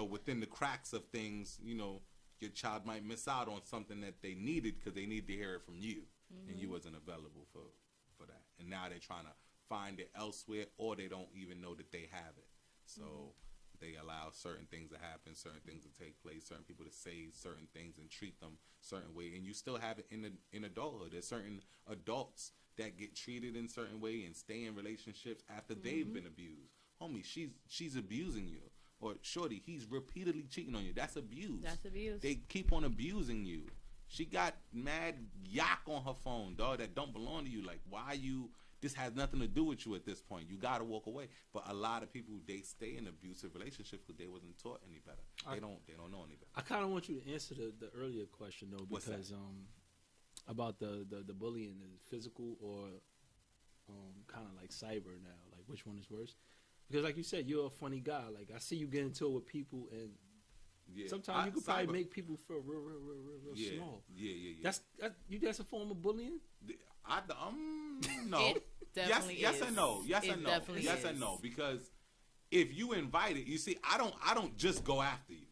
C: within the cracks of things, your child might miss out on something that they needed because they need to hear it from you, and you wasn't available for that. And now they're trying to find it elsewhere, or they don't even know that they have it. So they allow certain things to happen, certain things to take place, certain people to say certain things and treat them certain way. And you still have it in adulthood. There's certain adults that get treated in certain way and stay in relationships after they've been abused. Homie, she's abusing you. Or shorty, he's repeatedly cheating on you. That's abuse.
D: That's abuse.
C: They keep on abusing you. She got mad yak on her phone, dog, that don't belong to you. Like, why you... This has nothing to do with you at this point. You got to walk away. But a lot of people, they stay in abusive relationships because they wasn't taught any better. They don't know any better.
B: I kind of want you to answer the earlier question though, because about the bullying, is physical or kind of like cyber now? Like, which one is worse? Because like you said, you're a funny guy. Like, I see you get into it with people, and sometimes you could probably make people feel real small.
C: Yeah.
B: That's a form of bullying.
C: No.
D: Definitely
C: yes
D: is.
C: and no. Yes and no. Yes and no. Because if you invite it, you see, I don't just go after you.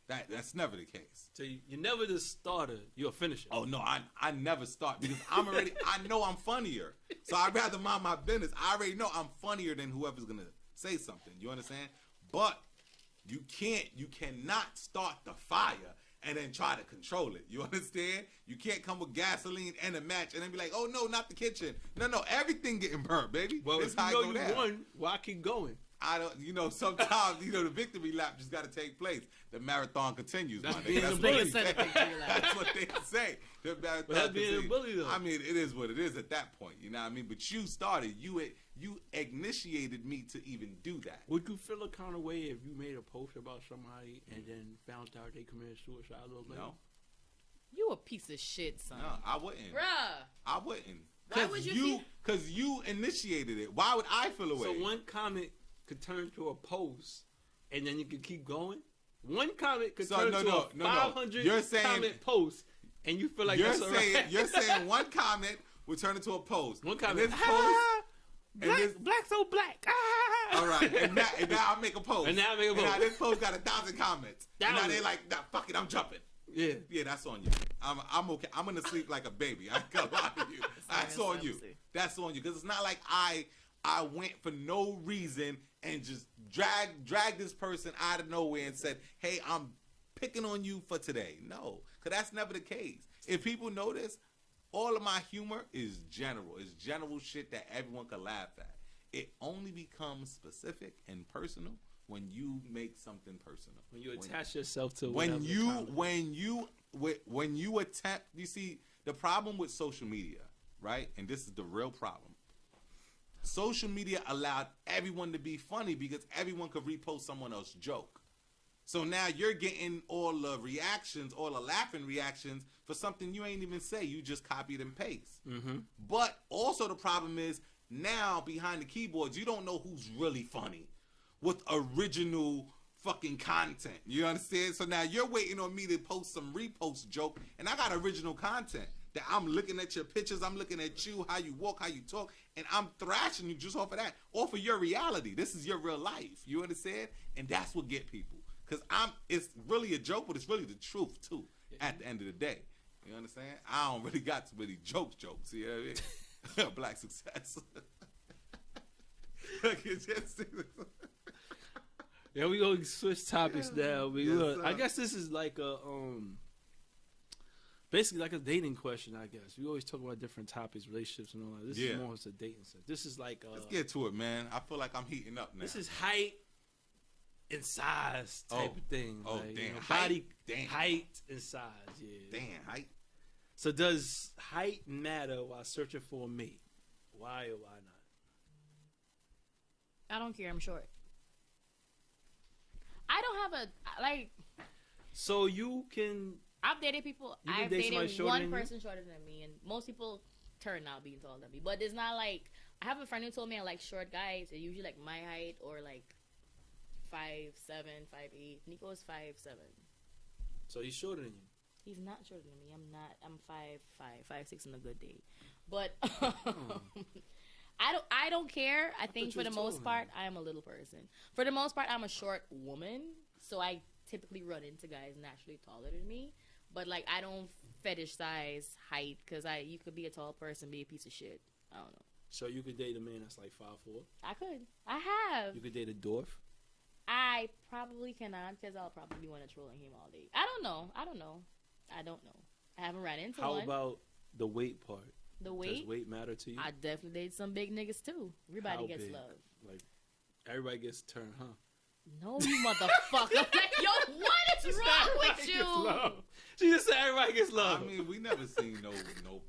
C: That's never the case.
B: So you're never the starter. You're a finisher.
C: Oh no, I never start because I know I'm funnier. So I'd rather mind my business. I already know I'm funnier than whoever's gonna say something. You understand? But you cannot start the fire and then try to control it. You understand? You can't come with gasoline and a match and then be like, oh no, not the kitchen. No, everything getting burnt, baby.
B: Well,
C: this
B: if you know you won, why keep going?
C: I don't, sometimes, the victory lap just got to take place. The marathon continues,
B: That's
C: my
B: being
C: nigga.
B: a bully.
C: That's what they say. The marathon
B: That's being a
C: continues.
B: bully, though.
C: I mean, it is what it is at that point. You know what I mean? But you started. You initiated me to even do that.
B: Would you feel a kind of way if you made a post about somebody and then found out they committed suicide a little later?
C: No.
D: You a piece of shit, son.
C: No, I wouldn't.
D: Bruh.
C: I wouldn't.
D: Why would you?
C: Because you initiated it. Why would I feel away?
B: So one comment could turn to a post, and then you could keep going. One comment could turn to a 500 comment post, and you feel like that's all right.
C: You're saying one comment would turn into a post.
B: One comment.
C: And this post,
B: black so black.
C: All right, and now I make a post.
B: And now I make a post.
C: And now this post got 1,000 comments. And now they like, nah, fuck it, I'm jumping. Yeah, that's on you. I'm okay. I'm gonna sleep like a baby. I ain't gonna lie to you. That's on you. That's on you. Because it's not like I went for no reason and just dragged this person out of nowhere and said, hey, I'm picking on you for today. No, because that's never the case. If people notice, all of my humor is general. It's general shit that everyone can laugh at. It only becomes specific and personal when you make something personal.
B: When you attach yourself to
C: when you attempt, you see, The problem with social media, right? And this is the real problem. Social media allowed everyone to be funny because everyone could repost someone else's joke. So now you're getting all the reactions, all the laughing reactions for something you ain't even say. You just copied and paste.
B: Mm-hmm.
C: But also the problem is now behind the keyboards, you don't know who's really funny with original fucking content. You understand? So now you're waiting on me to post some repost joke, and I got original content that I'm looking at your pictures, I'm looking at you, how you walk, how you talk, and I'm thrashing you just off of that, off of your reality. This is your real life. You understand? And that's what get people. Because it's really a joke, but it's really the truth, too, at the end of the day. You understand? I don't really got too many jokes. You know what I mean? Black success.
B: Yeah, we gonna switch topics now. I guess this is like a basically like a dating question. I guess we always talk about different topics, relationships, and all that. This is more of a dating stuff. This is like
C: let's get to it, man. I feel like I'm heating up now.
B: This is height and size type of thing.
C: Oh,
B: like,
C: damn.
B: You know, body
C: Damn.
B: height and size. Yeah.
C: Damn, height.
B: So does height matter while searching for a mate? Why or why not?
D: I don't care. I'm short. I don't have a like.
B: So you can.
D: I've dated people.
B: You can
D: I've
B: date somebody
D: dated
B: shorter
D: one
B: than you?
D: person shorter than me, and most people turn out being taller than me. But it's not like I have a friend who told me I like short guys. They're usually like my height or like 5'7", 5'8". Nico's 5'7".
B: So he's shorter than you.
D: He's not shorter than me. I'm not. I'm 5'5", 5'6" on a good day. But I don't care. I think for the most part, I am a little person. For the most part, I'm a short woman, so I typically run into guys naturally taller than me. But like, I don't fetish size height because you could be a tall person, be a piece of shit. I don't know.
B: So you could date a man that's like 5'4".
D: I could. I have.
B: You could date a dwarf.
D: I probably cannot because I'll probably want to trolling him all day. I don't know. I haven't ran into one.
B: How about the weight part?
D: The weight?
B: Does weight matter to you?
D: I definitely date some big niggas too. Everybody
B: How
D: gets
B: big?
D: love.
B: Like, everybody gets turned, huh?
D: No, you motherfucker. Like, yo, what is wrong with you?
B: She just said everybody gets love.
C: I mean, we never seen no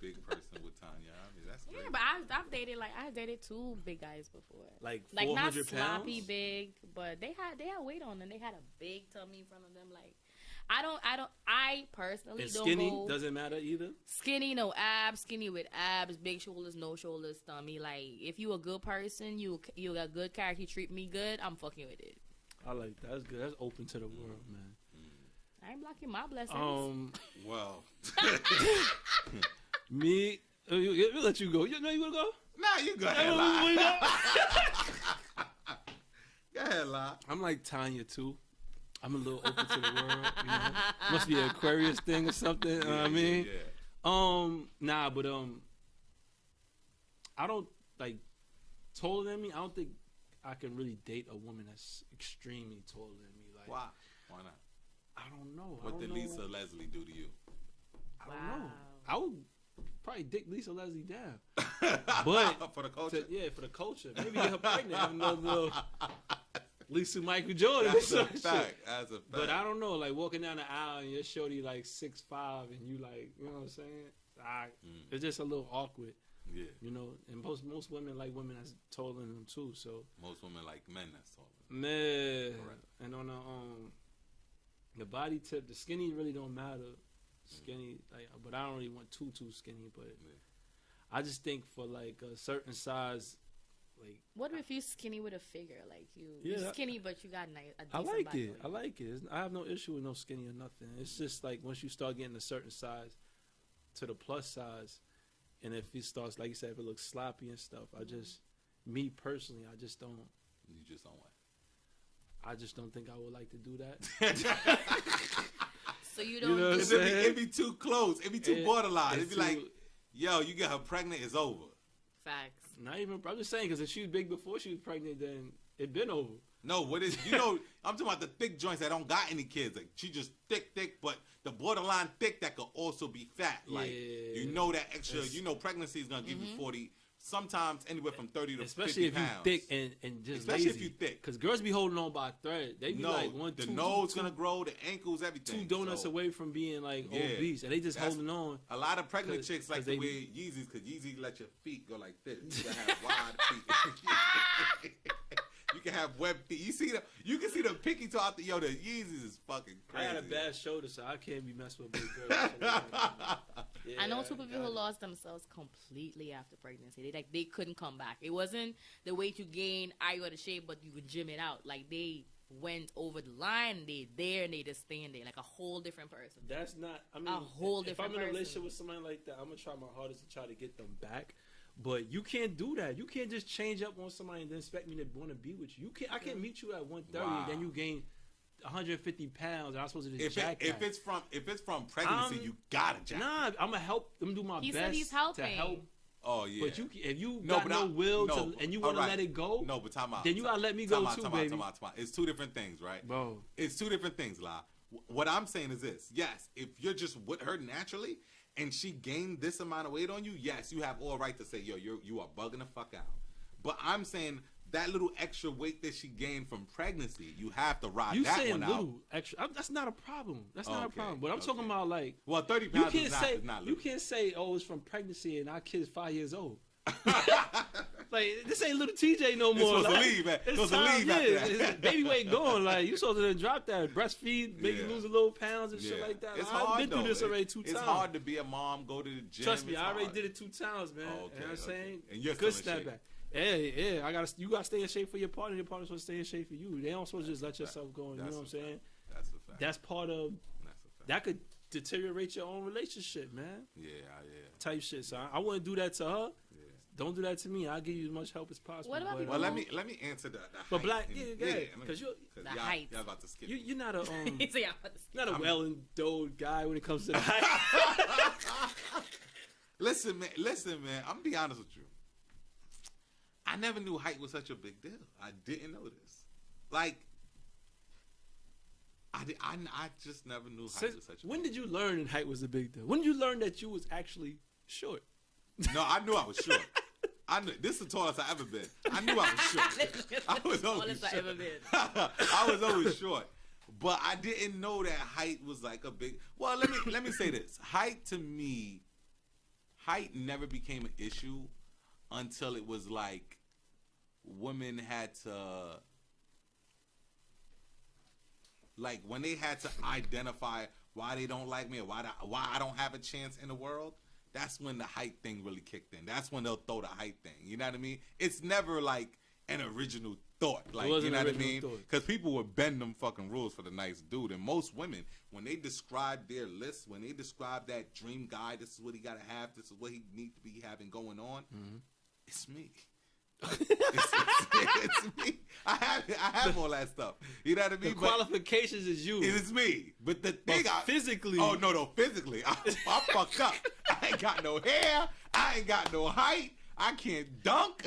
C: big person with Tanya. I mean, that's crazy.
D: Yeah, but I've dated I dated two big guys before.
B: Like
D: not
B: 400
D: sloppy
B: pounds?
D: big, but they had weight on them. They had a big tummy in front of them. Like I personally
B: And
D: don't
B: skinny
D: go
B: doesn't matter either?
D: skinny, no abs, skinny with abs, big shoulders, no shoulders, tummy. Like if you a good person, you got good character, you treat me good, I'm fucking with it.
B: I like that. That's good. That's open to the world, man.
D: I ain't blocking my blessings.
C: Well,
B: Me, we'll let you go. You want to go?
C: nah, you go ahead,
B: You
C: lie.
B: go?
C: Go ahead, lie.
B: I'm like Tanya too. I'm a little open to the world. You know? Must be an Aquarius thing or something. You know what I mean?
C: Yeah.
B: Nah, but I don't like taller than me. I don't think I can really date a woman that's extremely taller than me. Like,
C: Why? Why not?
B: I don't know.
C: What did Lisa Leslie do to you?
B: I don't know. I would probably dick Lisa Leslie down. But
C: for the culture?
B: for the culture. Maybe get her pregnant. Have another little Lisa Michael Jordan.
C: That's
B: or
C: a
B: some shit.
C: fact. That's a fact.
B: But I don't know. Like walking down the aisle and your shorty like 6'5" and you like, you know what I'm saying? It's just a little awkward.
C: Yeah.
B: You know, and most women like women that's taller than them too. So
C: Most women like men that's taller.
B: man,
C: Correct.
B: and on the body tip, the skinny really don't matter. Skinny, like, but I don't really want too skinny. But I just think for like a certain size, like
D: What if you skinny with a figure? Like you
B: Yeah,
D: skinny, but you got nice.
B: I like it. I like it. I have no issue with no skinny or nothing. It's just like once you start getting a certain size to the plus size, and if it starts, like you said, if it looks sloppy and stuff, me personally, I just don't.
C: You just don't want.
B: I just don't think I would like to do that.
D: So you don't.
B: know what I'm
D: do-
B: saying?
C: It'd be too close. It'd be too borderline. It'd be
B: too-
C: like, yo, you get her pregnant, it's over.
D: Facts.
B: Not even. I'm just saying because if she was big before she was pregnant, then it'd been over.
C: No, I'm talking about the thick joints that don't got any kids. Like she just thick, but the borderline thick that could also be fat. Like
B: Yeah.
C: you know that extra. You know pregnancy is gonna give you 40 sometimes anywhere from 30 to
B: especially
C: 50
B: if
C: pounds.
B: you thick and just
C: Especially
B: lazy.
C: if you thick.
B: Because girls be holding on by a thread. They be like
C: the nose gonna grow, the ankles, everything.
B: 2 donuts
C: So,
B: away from being like
C: yeah,
B: obese, and they just
C: that's-
B: holding on.
C: A lot of pregnant
B: 'Cause-
C: chicks like
B: 'cause
C: to
B: they-
C: wear Yeezys because Yeezy let your feet go like this. You can have wide feet. You can have web feet. You can see the pinky toe out the the Yeezys is fucking
B: I
C: crazy.
B: got a bad shoulder, so I can't be messed with big girls. Yeah,
D: I know two people
B: got
D: who
B: it.
D: lost themselves completely after pregnancy. They couldn't come back. It wasn't the weight you gain, I got a shape, but you could gym it out. Like they went over the line, they there and they just stand there like a whole different person.
B: That's not. I mean,
D: A whole
B: if
D: different
B: I'm in a
D: person.
B: relationship with somebody like that, I'm gonna try my hardest to try to get them back. But you can't do that. You can't just change up on somebody and then expect me to want to be with you. You can't. I can't meet you at 130 and then you gain 150 pounds. And I'm supposed to just jack
C: if
B: that.
C: it's from pregnancy, you gotta jack.
B: Nah, I'm gonna help them do my
D: He
B: best
D: said he's helping.
B: to help.
C: Oh yeah.
B: But if you got no
C: I-
B: will
C: no,
B: to, and you want to
C: alright.
B: let it go,
C: No, but time out.
B: then you gotta let me go too, baby.
C: Time out. It's two different things, right?
B: Bro,
C: It's two different things, La. What I'm saying is this: yes, if you're just with her naturally, and she gained this amount of weight on you, yes, you have all right to say, yo, you are bugging the fuck out. But I'm saying that little extra weight that she gained from pregnancy, you have to ride
B: you
C: that
B: saying
C: one out.
B: little extra? That's not a problem. That's not a
C: Okay,
B: problem. But I'm talking
C: okay.
B: about like.
C: Well, 30
B: You
C: pounds
B: can't
C: is not,
B: say
C: is not
B: you
C: little.
B: can't say it's from pregnancy and our kid's 5 years old. Like this ain't little TJ no more.
C: supposed to
B: like,
C: leave, man.
B: it's
C: Supposed to
B: time,
C: leave after
B: yeah,
C: that.
B: it's baby weight going. Like you supposed to drop that, breastfeed, maybe
C: Yeah.
B: lose a little pounds and shit
C: Yeah.
B: like that.
C: It's
B: I've
C: hard,
B: been through
C: though.
B: this already 2
C: It's
B: times.
C: hard to be a mom, go to the gym.
B: Trust me,
C: It's
B: I already
C: hard.
B: did it 2 times, man.
C: Oh,
B: You know what I'm
C: okay.
B: saying?
C: And you're
B: good
C: still in shape.
B: snapback. Yeah, you gotta stay in shape for your partner. Your partner's supposed to stay in shape for you. They don't supposed to just let yourself go. You know
C: That's
B: what I'm
C: a
B: saying?
C: fact. That's a fact.
B: That's part of
C: That's a fact.
B: that could deteriorate your own relationship, man.
C: Yeah.
B: Type shit. So I wouldn't do that to her.
C: Yeah.
B: Don't do that to me. I'll give you as much help as possible.
D: What about
B: but,
D: people
C: Well,
D: who-
C: let me answer the
B: But
C: height
B: black,
C: and-
B: yeah,
C: let me-
B: because you're
D: The
C: y'all,
D: height.
C: y'all about to skip.
B: you're not a
D: He said, "Yeah,
B: not a
C: I'm-
B: well-endowed guy when it comes to the height.
C: Listen, man. I'm gonna be honest with you. I never knew height was such a big deal. I didn't know this. Like, I just never knew height was such a
B: When
C: big
B: did you learn that height was a big deal? When did you learn that you was actually short?
C: deal. No, I knew I was short. I knew this is the tallest I ever been. I knew I was short. I was always
D: Tallest I
C: short.
D: ever been.
C: I was always short. But I didn't know that height was like a big. Well, let me say this. Height to me, height never became an issue until it was like women had to, like when they had to identify why they don't like me or why I don't have a chance in the world. That's when the height thing really kicked in. That's when they'll throw the height thing. You know what I mean? It's never like an original thought. Like,
B: wasn't
C: you know
B: an
C: what I
B: original
C: mean?
B: thought.
C: Because people would bend them fucking rules for the nice dude. And most women, when they describe their list, when they describe that dream guy, this is what he got to have, this is what he needs to be having going on, it's me. it's me. I have all that stuff. You know what I
B: The
C: mean?
B: qualifications is you.
C: It is me. But the
B: But
C: thing
B: physically,
C: Oh, no, physically. I fucked up. I ain't got no hair. I ain't got no height. I can't dunk.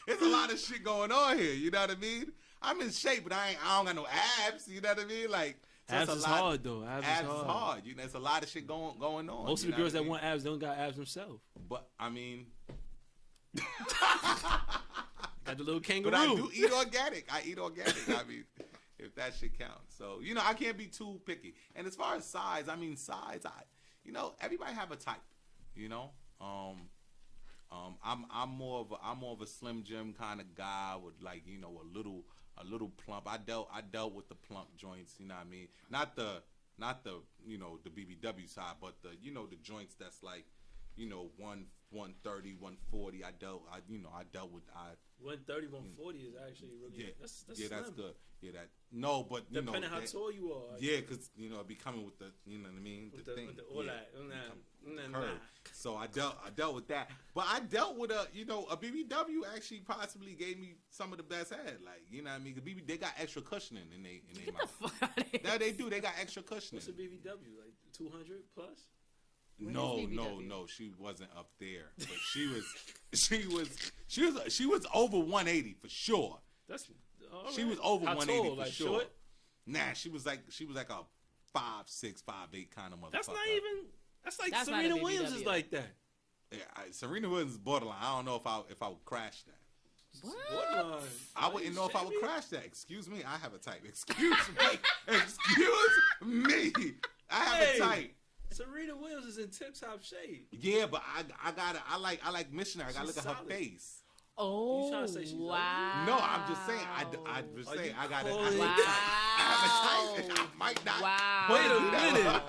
C: There's a lot of shit going on here. You know what I mean? I'm in shape, but I don't got no abs. You know what I mean? Like, so
B: abs
C: it's a
B: is
C: lot.
B: hard though. Abs
C: Abs
B: is
C: is hard. You know, there's a lot of shit going on.
B: Most of
C: you
B: the
C: know
B: girls
C: what I
B: that
C: mean?
B: want abs don't got abs themselves.
C: But, I mean...
B: Got the little kangaroo.
C: But I do eat organic. I mean, if that shit counts. So, you know, I can't be too picky. And as far as size, everybody have a type, you know? I'm more of a Slim Jim kind of guy with like, you know, a little plump. I dealt with the plump joints, you know what I mean? Not the you know, the BBW side, but the, you know, the joints that's like, you know, 130, 140. I dealt with
B: 130, 140 is actually really
C: yeah,
B: that's
C: yeah, that's
B: slim.
C: good. Yeah, that no, but you
B: Depending
C: know,
B: how tall you are.
C: yeah, because you know, it be coming with the, you know what I mean,
B: With
C: the
B: the-
C: thing,
B: with the all
C: yeah,
B: that, all that,
C: it
B: nah,
C: come-
B: nah.
C: curve. So I dealt with that, but I dealt with a BBW actually possibly gave me some of the best head, like you know what I mean. 'Cause they got extra cushioning in they
D: Get the
C: mouth.
D: fuck out of here.
C: Yeah, they do. They got extra cushioning.
B: What's a BBW? Like 200 plus?
C: No,
D: What is BBW?
C: no, she wasn't up there, but she was over 180 for sure.
B: That's all
C: She
B: right.
C: was over
B: How
C: 180
B: tall?
C: for
B: Like
C: sure.
B: short?
C: Nah, she was like a 5'6", 5'8" kind of motherfucker.
B: That's not even. That's like
D: That's not
B: Serena
D: a
B: Williams is
D: BBW.
B: like that.
C: Serena Williams is borderline. I don't know if I would crash that.
B: Borderline.
C: I wouldn't know if I would crash that. Excuse me, I have a type. Excuse me. Excuse me. I have a type.
B: Serena Williams is in tip-top shape.
C: Yeah, but I like missionary. I gotta look at her
B: solid.
C: face.
D: Oh,
B: You trying to say she's
D: wow.
C: No, I'm just saying. I just
B: Are
C: saying.
B: you
C: I gotta.
B: calling-
C: I have a type. I might not.
D: Wow.
B: Wait a minute.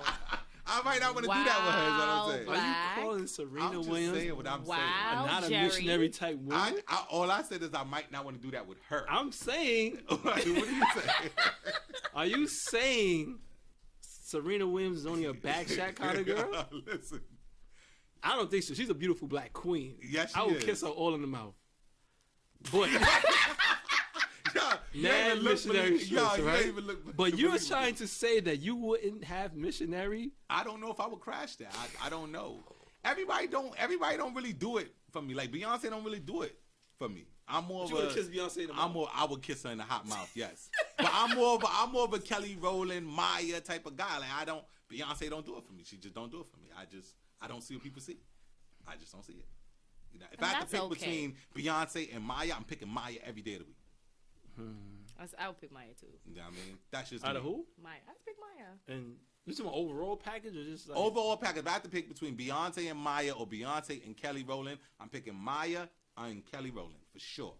C: I might not want to do that with her. Is what I'm saying.
B: Are
D: Black.
B: you calling Serena
C: I'm just
B: Williams
C: saying what I'm
D: Wow.
B: not a
D: Jerry.
B: missionary type woman?
C: All I said is I might not want to do that with her.
B: I'm saying,
C: What do you say?
B: are you saying Serena Williams is only a back shot kind of girl?
C: Listen.
B: I don't think so. She's a beautiful black queen.
C: Yes, she
B: I would
C: is.
B: kiss her all in the mouth. But
C: You ain't even look
B: missionary
C: for-
B: shorts,
C: you
B: right?
C: ain't even look for-
B: But you're trying to say that you wouldn't have missionary?
C: I don't know if I would crash that. I don't know. Everybody don't really do it for me. Like Beyonce don't really do it for me. I'm more of
B: You
C: a
B: would kiss Beyonce in the mouth?
C: I would kiss her in the hot mouth, yes. But I'm more of a Kelly Rowland, Maya type of guy. Like Beyonce don't do it for me. She just don't do it for me. I don't see what people see. I just don't see it. You know, if
D: And
C: I had to
D: that's
C: pick between Beyonce and Maya, I'm picking Maya every day of the week.
D: I would pick Maya too.
C: You know what I mean? That's just
B: Out
C: me.
B: of who?
D: Maya. I'd pick Maya.
B: And you talking about overall package or just like
C: Overall package, if I have to pick between Beyonce and Maya or Beyonce and Kelly Rowland, I'm picking Maya and Kelly Rowland for sure.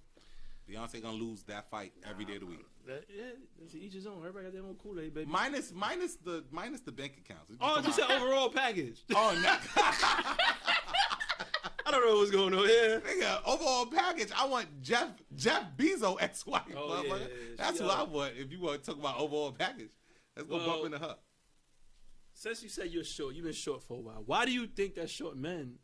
C: Beyonce gonna lose that fight every day of the week.
B: That's each his own. Everybody got their own Kool-Aid, baby.
C: Minus the bank accounts.
B: Oh, you said overall package.
C: Oh no.
B: I don't know what's going on here.
C: Nigga, overall package. I want Jeff Bezos ex-wife.
B: Oh,
C: motherfucker.
B: yeah.
C: That's
B: She,
C: who I want. If you want to talk about overall package, let's go bump into her.
B: Since you said you're short, you've been short for a while. Why do you think that short men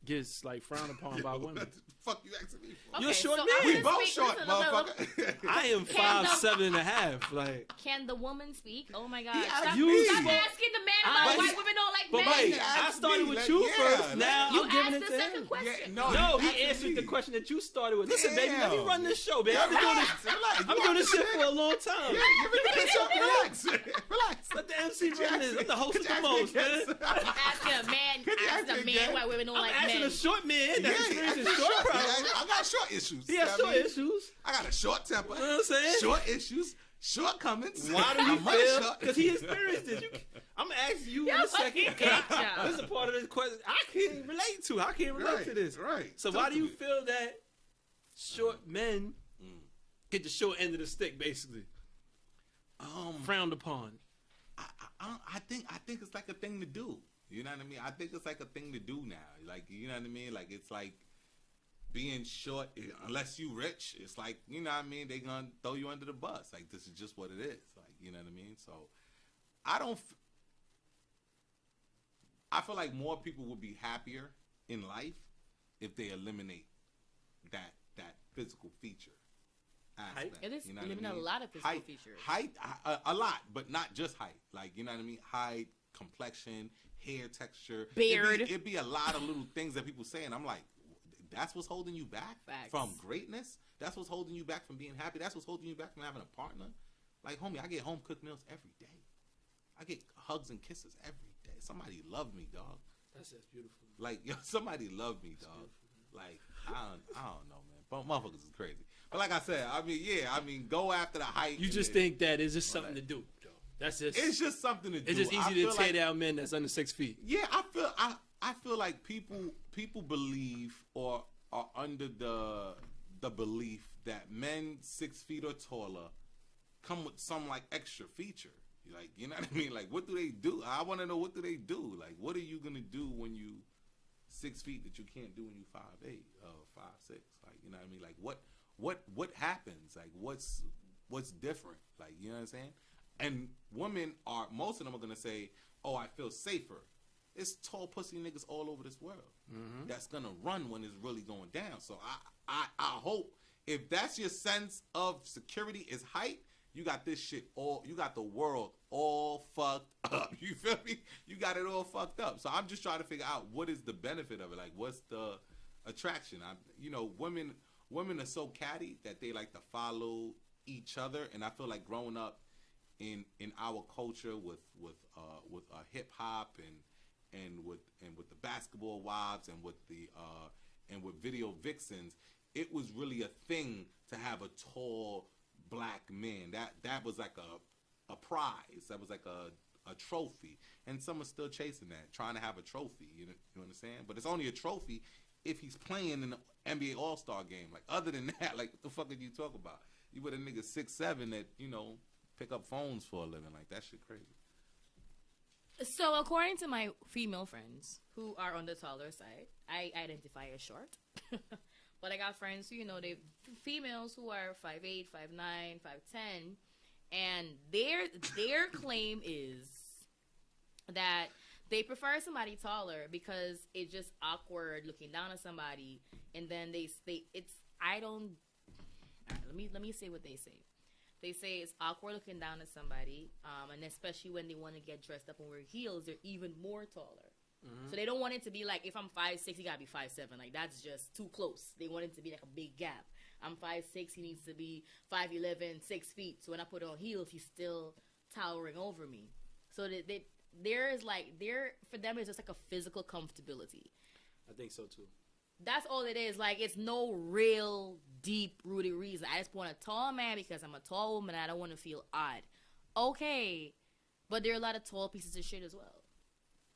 B: gets like frowned upon by women?
C: What the fuck you asking me for?
B: You're short
D: so
B: man.
D: I'm
C: We
D: gonna
C: both
D: speak-
C: short,
D: listen,
C: motherfucker.
B: I am
D: Can
B: 5'7.5". Like,
D: Can the woman speak? Oh my God!
C: He asked
D: Stop,
C: me.
D: stop asking the man about
B: But
D: why
B: he-
D: women don't like
B: but
D: men.
B: wait,
C: He
B: I
C: asked
B: started
C: me,
B: with
C: like,
B: you
C: yeah,
B: first.
C: like-
B: Now
D: You
B: I'm giving
D: asked
B: it
D: the
B: to
D: second
B: him.
D: question.
B: No, he
C: asked
B: answered
C: me.
B: the question that you started with. Listen, baby, let me
C: Damn.
B: run this show, baby. I've been doing this.
C: Relax.
B: I've been doing this shit for a long time.
C: Relax. Relax.
B: Let the MC run this. I'm the host of the
C: Could you
B: most,
C: ask
B: man.
C: me again?
D: Asking a man,
C: Could you
D: asking
C: ask
D: a
C: me
D: man
C: again?
D: why women don't
B: I'm
D: like
B: asking
D: men.
B: a short man that
C: Yeah,
B: experiences
C: I
B: short
C: got
B: problems.
C: I got short issues.
B: He has
C: You know
B: short
C: what I mean?
B: issues.
C: I got a short temper.
B: You know what I'm saying?
C: Short issues, shortcomings.
B: Why do you
C: I'm money
B: feel?
C: short.
B: Because he experienced it. I'm asking you in
D: Yeah,
B: a second.
D: fucking gotcha.
B: This is a part of this question I can't relate to. I can't relate to this.
C: Right.
B: So
C: Talk
B: why
C: to
B: do you
C: me.
B: feel that short men get the short end of the stick, basically frowned upon?
C: I think it's like a thing to do. You know what I mean? I think it's like a thing to do now. Like, you know what I mean? Like, it's like being short, unless you rich, it's like, you know what I mean? They gonna throw you under the bus. Like, this is just what it is. Like, you know what I mean? So I feel like more people would be happier in life if they eliminate that physical feature aspect.
D: It is
C: You know what I
D: eliminate a
C: mean?
D: lot of physical features.
C: Height, a lot, but not just height. Like, you know what I mean? Height, complexion, hair texture,
D: Beard.
C: It'd be a lot of little things that people say, and I'm like, that's what's holding you back
D: Facts.
C: from greatness. That's what's holding you back from being happy. That's what's holding you back from having a partner. Like, homie, I get home cooked meals every day. I get hugs and kisses every day. Somebody love me, dog.
B: That's beautiful.
C: Like, yo, somebody love me, dog. Like, I don't know, man. But motherfuckers is crazy. But like I said, go after the height.
B: You
C: and
B: just
C: then-
B: think that it's just something to do, Joe. That's just.
C: it's just something to do.
B: It's just
C: I
B: easy to
C: feel
B: tear
C: like-
B: down men that's under 6 feet.
C: Yeah, I feel like people believe or are under the belief that men 6 feet or taller come with some like extra feature. Like, you know what I mean? Like, what do they do? I want to know, what do they do? Like, what are you gonna do when you 6 feet that you can't do when you 5'8" or 5'6"? Like, you know what I mean? Like, what happens? Like, what's different? Like, you know what I'm saying? And women most of them are gonna say, "Oh, I feel safer." It's tall pussy niggas all over this world that's gonna run when it's really going down. So I hope if that's your sense of security is height, you got this shit you got the world all fucked up. You feel me? You got it all fucked up. So I'm just trying to figure out what is the benefit of it. Like, what's the attraction? Women are so catty that they like to follow each other, and I feel like growing up in our culture with hip hop with the basketball wives and with the and with video vixens, it was really a thing to have a tall black man. That was like a prize. That was like a trophy, and some are still chasing that, trying to have a trophy. You understand? But it's only a trophy if he's playing in the NBA All-Star game. Like, other than that, like, what the fuck did you talk about? You with a nigga 6'7" that, pick up phones for a living. Like, that shit crazy.
D: So, according to my female friends who are on the taller side, I identify as short. But I got friends who, they females who are 5'8", 5'9", 5'10", and their claim is that they prefer somebody taller because it's just awkward looking down at somebody, and then let me say what they say. They say it's awkward looking down at somebody, and especially when they want to get dressed up and wear heels, they're even more taller. Mm-hmm. So they don't want it to be like, if I'm 5'6", you gotta be 5'7". Like, that's just too close. They want it to be like a big gap. I'm 5'6", he needs to be 5'11", 6 feet. So when I put on heels, he's still towering over me. So for them, it's just like a physical comfortability.
B: I think so too.
D: That's all it is. Like, it's no real deep-rooted reason. I just want a tall man because I'm a tall woman and I don't want to feel odd. Okay, but there are a lot of tall pieces of shit as well.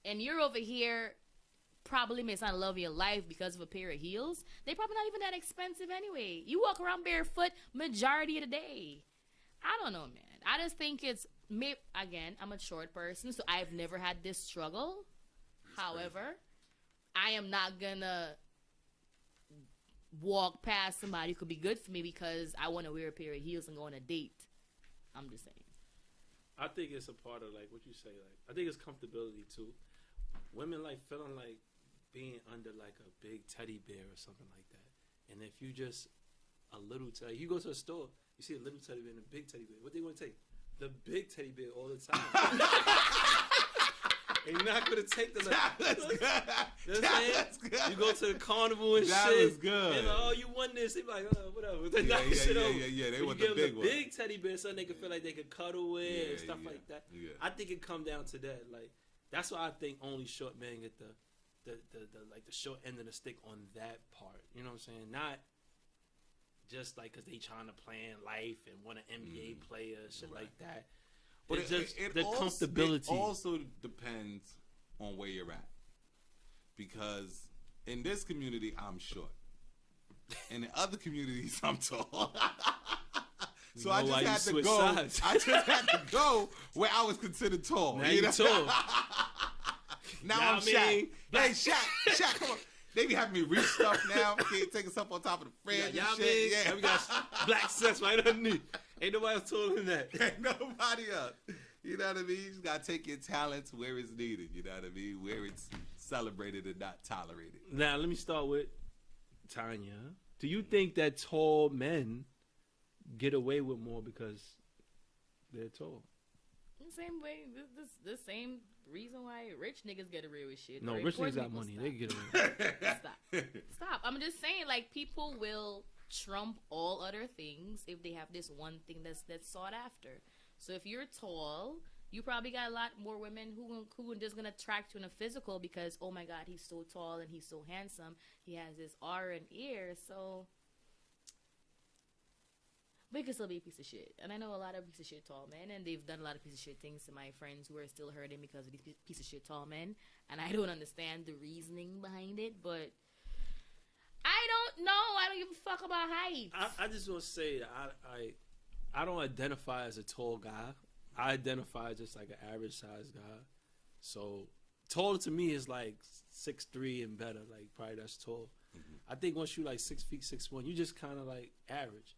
D: And you're over here probably may not love your life because of a pair of heels. They're probably not even that expensive anyway. You walk around barefoot majority of the day. I don't know, man. I just think it's... Again, I'm a short person, so I've never had this struggle. However, I am not gonna walk past somebody who could be good for me because I want to wear a pair of heels and go on a date. I'm just saying.
B: I think it's a part of, like, what you say. Like, I think it's comfortability too. Women like feeling like being under like a big teddy bear or something like that. And if you just a little teddy, you go to a store, you see a little teddy bear and a big teddy bear. What they want to take? The big teddy bear all the time. And you're not gonna take the.
C: That's good. That's good.
B: You go to the carnival and
C: that
B: shit.
C: That was good.
B: And like, oh, you won this. They be like, oh, whatever. They knock
C: shit
B: over.
C: Yeah. They
B: but
C: want
B: you
C: the
B: give
C: big
B: them
C: one.
B: Big teddy bear, so they can feel like they can cuddle with and stuff like that.
C: Yeah.
B: I think it come down to that. Like, that's why I think only short men get the short end of the stick on that part. You know what I'm saying? Not just like because they trying to plan life and want an NBA player, shit like that. But it's just the comfortability.
C: It also depends on where you're at, because in this community I'm short, and in other communities I'm tall. So I just had to go.
B: Sides.
C: I just had to go where I was considered tall.
B: Now you tall.
C: Now I'm Shaq. Hey, Shaq, come on. They be having me reach stuff now. Taking stuff on top of the fridge and shit. Yeah,
B: we got black sets right underneath. Ain't nobody else taller than that.
C: Ain't nobody else. You know what I mean? You just gotta take your talents where it's needed. You know what I mean? Where it's celebrated and not tolerated.
B: Now, let me start with Tanya. Do you think that tall men get away with more because they're tall?
D: The same way, the same reason why rich niggas get away with shit.
B: No, rich niggas got money. They can get away with
D: it. Stop. I'm just saying, like, people will trump all other things if they have this one thing that's sought after. So if you're tall, you probably got a lot more women who are just gonna attract you in a physical because, oh my God, he's so tall and he's so handsome. He has this aura and ear. So we could still be a piece of shit. And I know a lot of piece of shit tall men, and they've done a lot of piece of shit things to my friends who are still hurting because of these piece of shit tall men. And I don't understand the reasoning behind it, but I don't know. I don't give a fuck about height.
B: I just want to say that I don't identify as a tall guy. I identify as just like an average size guy. So tall to me is like 6'3" and better. Like, probably that's tall. Mm-hmm. I think once you like 6 feet 6'1", you just kind of like average.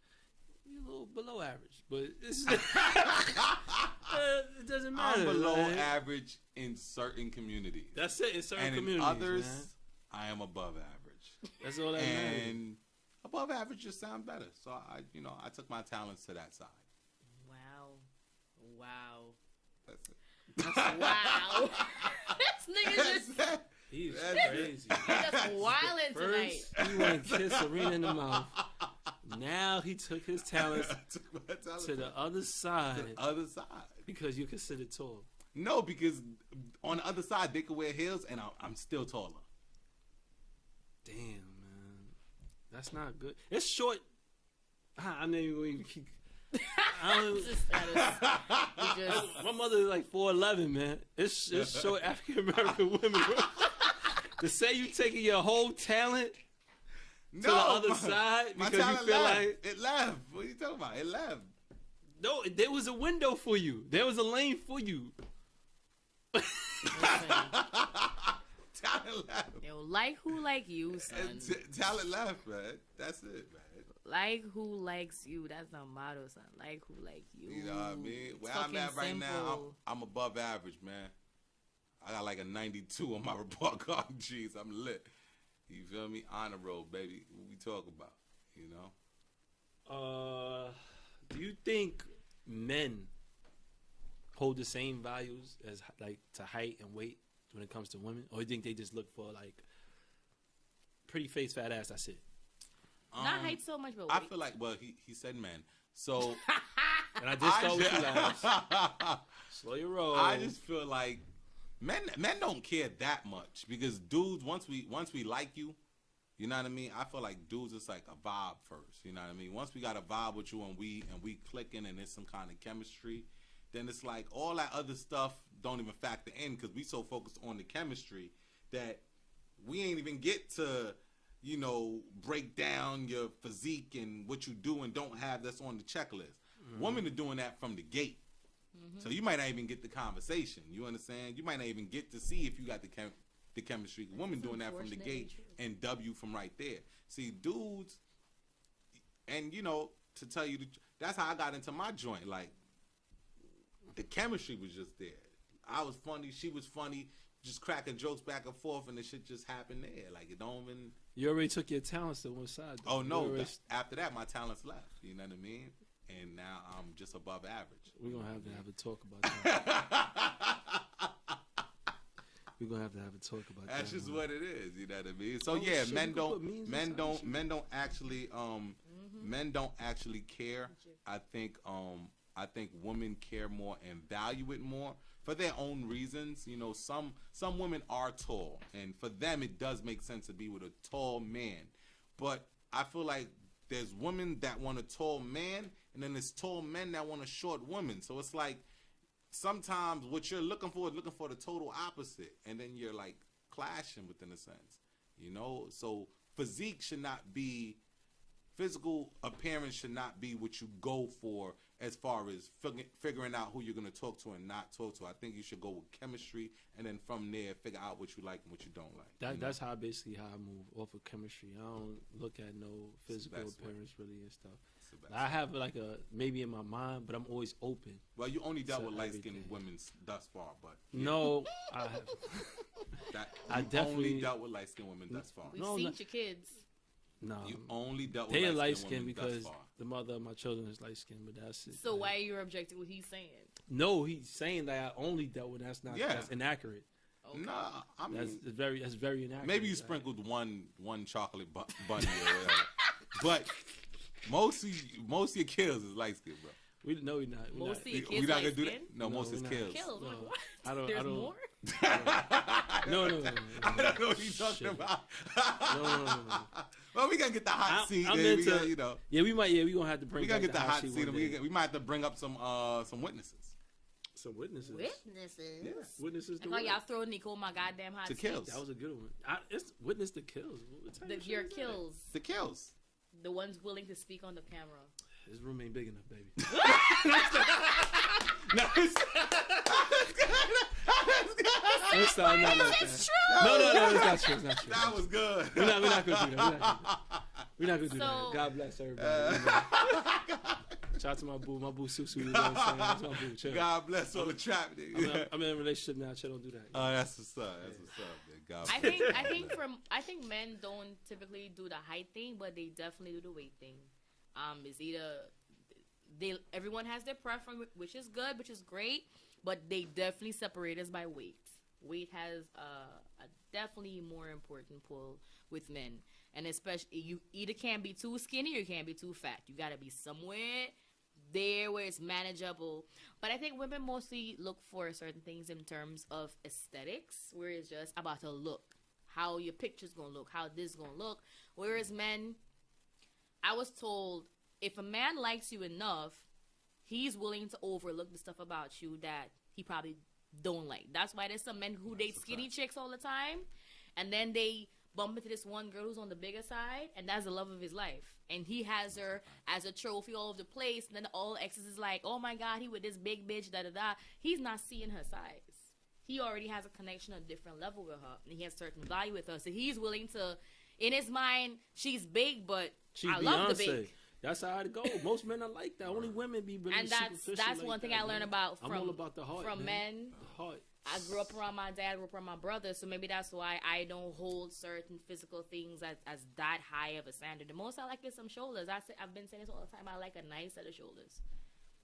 B: You're a little below average, but it's it doesn't matter.
C: I'm below average in certain communities.
B: That's it. In certain
C: and
B: communities,
C: in others,
B: man.
C: I am above average.
B: That's all that matters.
C: And above average just sound better. So I took my talents to that side.
D: Wow.
C: That's it.
D: Wow. This nigga just...
B: He's crazy.
D: He's just wilding tonight.
B: First, he went to kiss Serena in the mouth. Now he took his talents to the other side.
C: The other side.
B: Because you're considered tall.
C: No, because on the other side they could wear heels and I'm still taller.
B: Damn, man, that's not good. It's short. I mean, even keep. I don't, my mother is like 4'11", man. It's short African American women. To say you taking your whole talent to the other side because you feel like
C: it left. What are you talking about? It left.
B: No, there was a window for you. There was a lane for you.
C: Talent left.
D: Yo, like who like you, son.
C: Talent left, man. That's it, man.
D: Like who likes you. That's the motto, son. Like who like you.
C: You know what I mean?
D: It's
C: Where I'm at right now,
D: simple.
C: I'm above average, man. I got like a 92 on my report card. Jeez, I'm lit. You feel me? Honor roll, baby. What we talk about, you know?
B: Do you think men hold the same values as like to height and weight when it comes to women, or you think they just look for like pretty face, fat ass? That's it.
D: Not height so much, but
C: I
D: weight.
C: feel like, well, he said men, so
B: And I just thought with you last. Slow your roll.
C: I just feel like men don't care that much because dudes, once we like you, you know what I mean? I feel like dudes, it's like a vibe first, you know what I mean? Once we got a vibe with you and we clicking and there's some kind of chemistry, then it's like all that other stuff don't even factor in because we so focused on the chemistry that we ain't even get to, you know, break down your physique and what you do and don't have that's on the checklist. Women are doing that from the gate. So you might not even get the conversation. You understand? You might not even get to see if you got the chemistry. Women doing that from the gate and W from right there. See, dudes, and you know, to tell you, that's how I got into my joint. Like, the chemistry was just there. I was funny, she was funny, just cracking jokes back and forth, and the shit just happened there. Like, it don't even...
B: You already took your talents to one side, though.
C: Oh, no.
B: Already...
C: After that, my talents left. You know what I mean? And now I'm just above average.
B: We're going to have a talk about that. We're going to have a talk about that.
C: That's just what it is. You know what I mean? So,
B: Oh,
C: yeah,
B: shit,
C: men don't actually care. I think women care more and value it more for their own reasons. You know, some women are tall, and for them it does make sense to be with a tall man. But I feel like there's women that want a tall man, and then there's tall men that want a short woman. So it's like sometimes what you're looking for is looking for the total opposite, and then you're like clashing within a sense. You know, so physical appearance should not be what you go for as far as figuring out who you're going to talk to and not talk to. I think you should go with chemistry, and then from there, figure out what you like and what you don't like.
B: That's how basically how I move off of chemistry. I don't look at no physical appearance really and stuff. I have like a maybe in my mind, but I'm always open.
C: Well, you only dealt with light-skinned women thus far, but
B: no, I have. I definitely
C: only dealt with light-skinned women thus far.
D: We've seen your kids.
B: No,
C: you only dealt with
B: they are
C: light
B: light
C: skinned
B: skinned because the mother of my children is light skinned, but that's it.
D: So why are you objecting what he's saying?
B: No, he's saying that I only dealt with. That's not. Yeah. That's inaccurate.
C: Okay. Nah, I mean
B: that's very inaccurate.
C: Maybe you sprinkled one chocolate bunny or whatever, but most of your kills is light skinned, bro.
B: We're not.
D: Most of your kids
C: we not gonna
D: light
C: do that.
D: skin?
C: No, most of his kills.
D: Kills.
B: No.
D: Like, what?
B: I don't.
D: There's
B: I don't,
D: more.
B: No.
C: I don't know what you're talking about.
B: No.
C: Well, we gonna get the hot seat.
B: I'm
C: into,
B: into,
C: you know.
B: Yeah, we might. Yeah, we gonna have to bring.
C: We gonna get the hot
B: seat.
C: We might have to bring up some witnesses.
B: Some witnesses.
D: Witnesses.
C: Yeah.
B: Witnesses.
D: Like, y'all throw Nico on my goddamn hot
C: To
D: seat.
C: kills.
B: That was a good one. It's witness the kills.
D: Your kills.
C: The kills.
D: The ones willing to speak on the camera.
B: His room ain't big enough, baby.
C: No, it's
B: It's not like that.
D: It's true.
B: No, it's not true. It's not true.
C: That was good.
B: We're not gonna do that. We're not gonna do that. God bless everybody. Shout out to my boo Susu. You know what I'm saying? That's my boo. Chill.
C: God bless all the trap niggas.
B: I'm in a relationship now. Chill, don't do that.
C: Oh, that's what's up. That's what's up, man. God bless.
D: I think men don't typically do the height thing, but they definitely do the weight thing. It's either everyone has their preference, which is good, which is great, but they definitely separate us by weight. Weight has a definitely more important pull with men, and especially you either can't be too skinny or you can't be too fat. You gotta be somewhere there where it's manageable. But I think women mostly look for certain things in terms of aesthetics, where it's just about a look, how your picture's gonna look, how this gonna look. Whereas men, I was told, if a man likes you enough, he's willing to overlook the stuff about you that he probably don't like. That's why there's some men who date skinny chicks all the time, and then they bump into this one girl who's on the bigger side, and that's the love of his life. And he has her as a trophy all over the place, and then all exes is like, oh my God, he with this big bitch, da-da-da. He's not seeing her size. He already has a connection on a different level with her, and he has certain value with her. So he's willing to, in his mind, she's big, but I love the big.
B: That's how it goes. Most men are like that. Only women be really
D: and
B: superficial.
D: that's
B: like
D: one thing
B: that,
D: I learned
B: man.
D: about
B: I'm all about the heart,
D: from
B: man.
D: men.
B: The heart.
D: I grew up around my dad, grew up around my brother, so maybe that's why I don't hold certain physical things as that high of a standard. The most I like is some shoulders. I've been saying this all the time. I like a nice set of shoulders.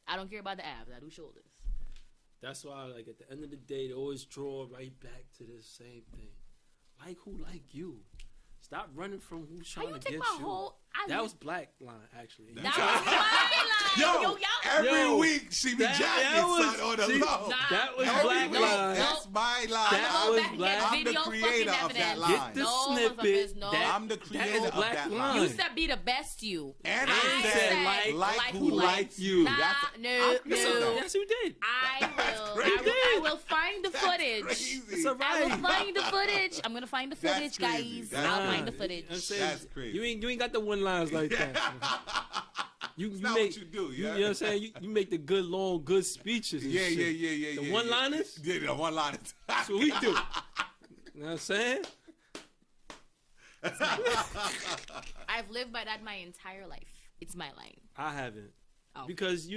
D: I don't care about the abs. I do shoulders.
B: That's why, like, at the end of the day, they always draw right back to the same thing. Like who like you. Stop running from who's trying to get you. That was black line, actually.
D: That was my line.
C: Every week she be jacking son on the low.
B: That was
C: Every
B: black
C: week,
B: line.
C: that's my line.
B: That was black.
C: I'm the creator of that line.
B: Get the snippet.
C: I'm the creator of that line.
D: You said be the best you.
C: And I said like who likes you.
D: No.
B: Yes, you did.
D: I will find the footage.
B: It's all right.
D: I will find the footage. I'm gonna find the footage, guys. I'll find the footage.
C: That's crazy.
B: You ain't got the one lines like that. You
C: not
B: make,
C: what you do, yeah.
B: You know what I'm saying? You make the good, long, good speeches. And
C: Yeah.
B: The one-liners?
C: Yeah, the one-liners.
B: That's what we do. You know what I'm saying?
D: I've lived by that my entire life. It's my line.
B: I haven't.
D: Oh.
B: Because,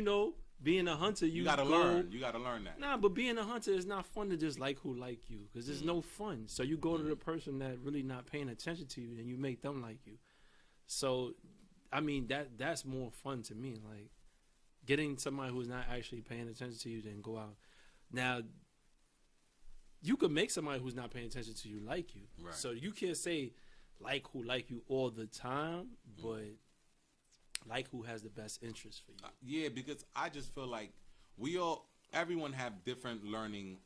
B: being a hunter, you
C: gotta learn. You gotta learn that.
B: Nah, but being a hunter is not fun to just like who like you. Because there's no fun. So you go to the person that really not paying attention to you and you make them like you. So, I mean, that's more fun to me. Like, getting somebody who's not actually paying attention to you then go out. Now, you could make somebody who's not paying attention to you like you.
C: Right.
B: So you can't say like who like you all the time, but like who has the best interest for you.
C: Yeah, because I just feel like everyone have different learning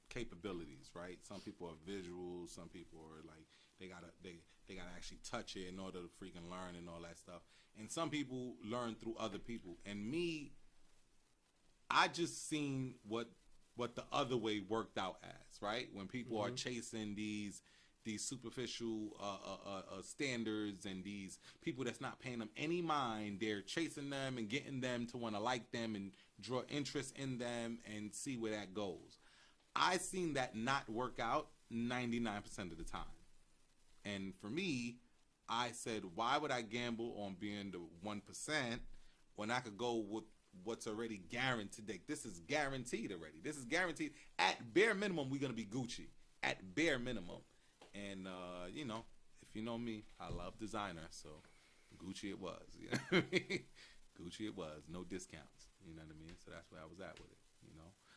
C: capabilities, right? Some people are visual, some people are like they gotta actually touch it in order to freaking learn and all that stuff. And some people learn through other people. And me, I just seen what the other way worked out as, right? When people are chasing these superficial standards and these people that's not paying them any mind, they're chasing them and getting them to want to like them and draw interest in them and see where that goes. I seen that not work out 99% of the time. And for me, I said, why would I gamble on being the 1% when I could go with what's already guaranteed? Like, this is guaranteed already. This is guaranteed. At bare minimum, we're going to be Gucci. At bare minimum. And, if you know me, I love designer. So Gucci it was. You know what I mean? Gucci it was. No discounts. You know what I mean? So that's where I was at with it,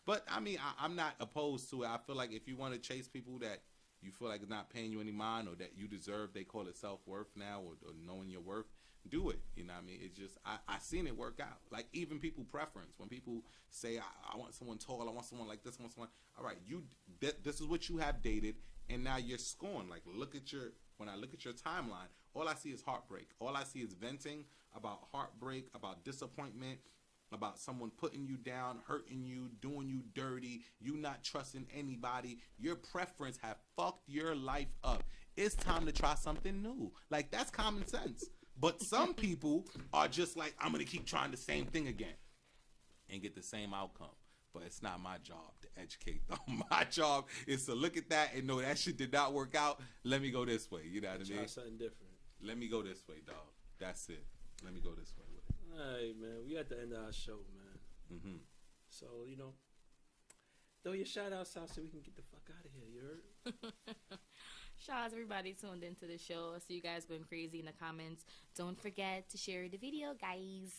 C: But, I mean, I'm not opposed to it. I feel like if you want to chase people that you feel like it's not paying you any mind or that you deserve, they call it self-worth now or knowing your worth, do it. You know what I mean? It's just, I seen it work out. Like, even people preference. When people say, I want someone tall, I want someone like this, I want someone, all right, this is what you have dated, and now you're scorned. Like, when I look at your timeline, all I see is heartbreak. All I see is venting about heartbreak, about disappointment, about someone putting you down, hurting you, doing you dirty, you not trusting anybody. Your preference have fucked your life up. It's time to try something new. Like, that's common sense. But some people are just like, I'm going to keep trying the same thing again and get the same outcome. But it's not my job to educate them. My job is to look at that and know that shit did not work out. Let me go this way. You know what I mean?
B: Try something different.
C: Let me go this way, dog. That's it. Let me go this way with it.
B: All right, man. We at the end of our show, man.
C: Mm-hmm.
B: So, throw your shout-outs out so we can get the fuck out of here. You heard?
D: Shout out to everybody tuned into the show. I see you guys going crazy in the comments. Don't forget to share the video, guys.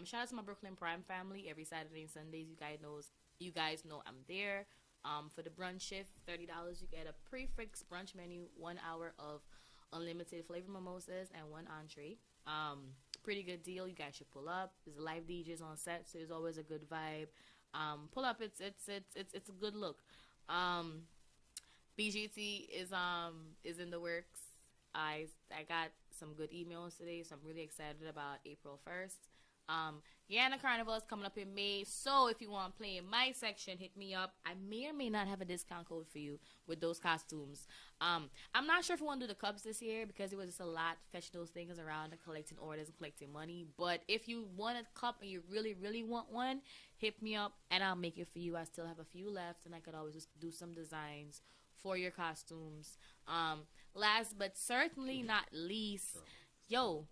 D: Shout out to my Brooklyn Prime family. Every Saturday and Sundays, you guys know I'm there. For the brunch shift, $30, you get a prefix brunch menu, 1 hour of unlimited flavor mimosas and 1 entree. pretty good deal. You guys should pull up. There's live DJs on set, so there's always a good vibe. Pull up. It's a good look. BGT is in the works. I got some good emails today, so I'm really excited about April 1st. Guyana Carnival is coming up in May, so if you want to play in my section, hit me up. I may or may not have a discount code for you with those costumes. I'm not sure if we want to do the cups this year because it was just a lot fetching those things around and collecting orders and collecting money. But if you want a cup and you really, really want one, hit me up and I'll make it for you. I still have a few left, and I could always just do some designs for your costumes. Last but certainly not least, yo,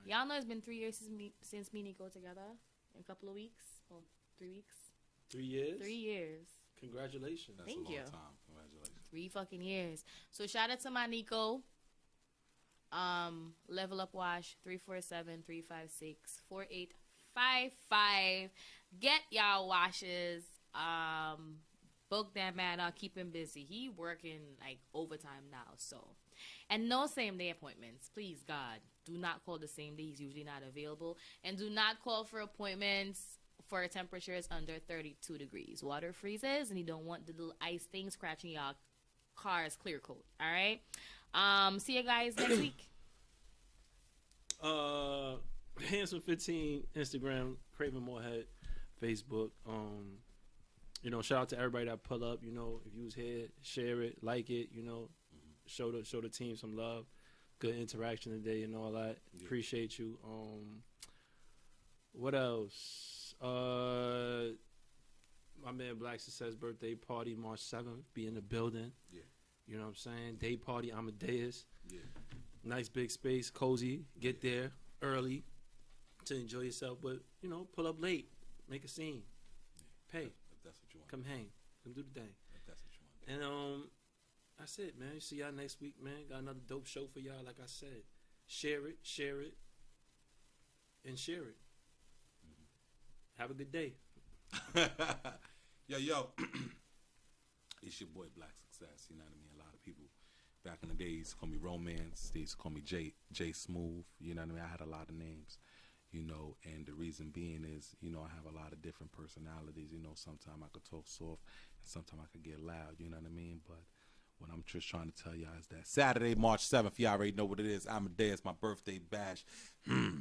D: y'all know it's been 3 years since me and Nico together. In a couple of weeks, well, 3 weeks.
B: 3 years.
D: 3 years.
B: Congratulations.
C: That's
D: Thank
C: a long
D: you.
C: time. Congratulations.
D: 3 fucking years. So shout out to my Nico. Level Up Wash 347-356-4855. Get y'all washes. Book that man out. Keep him busy. He working like overtime now. So, and no same day appointments. Please God, do not call the same day. He's usually not available. And do not call for appointments for temperatures under 32 degrees. Water freezes, and you don't want the little ice thing scratching y'all car's clear coat. All right. See you guys next week.
B: Handsome 15 Instagram, Craven Moorhead Facebook. You know, shout out to everybody that pull up. You know, if you was here, share it, like it. You know, show the team some love. Good interaction today and all that. Yeah. Appreciate you. What else? My man Black Success birthday party March 7th. Be in the building.
C: Yeah.
B: You know what I'm saying? Day party Amadeus.
C: Yeah.
B: Nice big space, cozy. Get there early to enjoy yourself, but you know, pull up late, make a scene, pay.
C: If that's what you want.
B: Come hang, come do the thing.
C: If that's what you want.
B: And that's it, man. See y'all next week, man. Got another dope show for y'all. Like I said, share it, and share it. Mm-hmm. Have a good day.
C: Yo. It's your boy Black Success. You know what I mean? A lot of people back in the days used to call me Romance. They used to call me J Smooth. You know what I mean? I had a lot of names. You know, and the reason being is, you know, I have a lot of different personalities. You know, sometimes I could talk soft, and sometimes I could get loud. You know what I mean? But what I'm just trying to tell y'all is that Saturday, March 7th, y'all already know what it is. Amadeus, my birthday bash.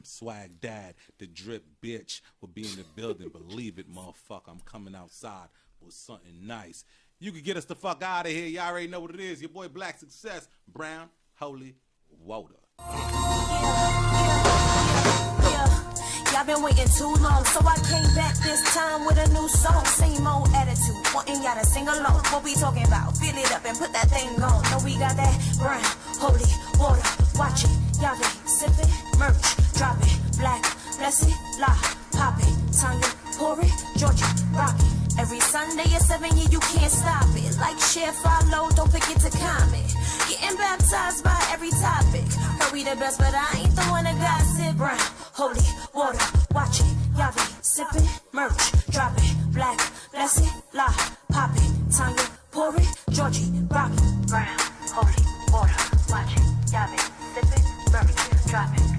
C: Swag Dad, the drip bitch will be in the building. Believe it, motherfucker. I'm coming outside with something nice. You can get us the fuck out of here. Y'all already know what it is. Your boy Black Success, Brown, Holy Water.
A: Y'all been waiting too long, so I came back this time with a new song. Same old attitude, wanting y'all to sing along. What we talking about? Fill it up and put that thing on. Know we got that brown, holy water. Watch it, y'all been sipping, merch, drop it, black, blessed, la, pop it, Tanya, pour it, Georgia, rock it. Every Sunday at 7, yeah, you can't stop it. Like, share, follow, don't forget to comment. Getting baptized by every topic. Heard we the best, but I ain't the one that gossip. Brown, holy water, watch it. Y'all be sipping, merch, drop it. Black, blessed, la, pop it. Tanya, pour it, Georgie, rock it. Brown, holy water, watch it. Y'all be sipping, merch, drop it.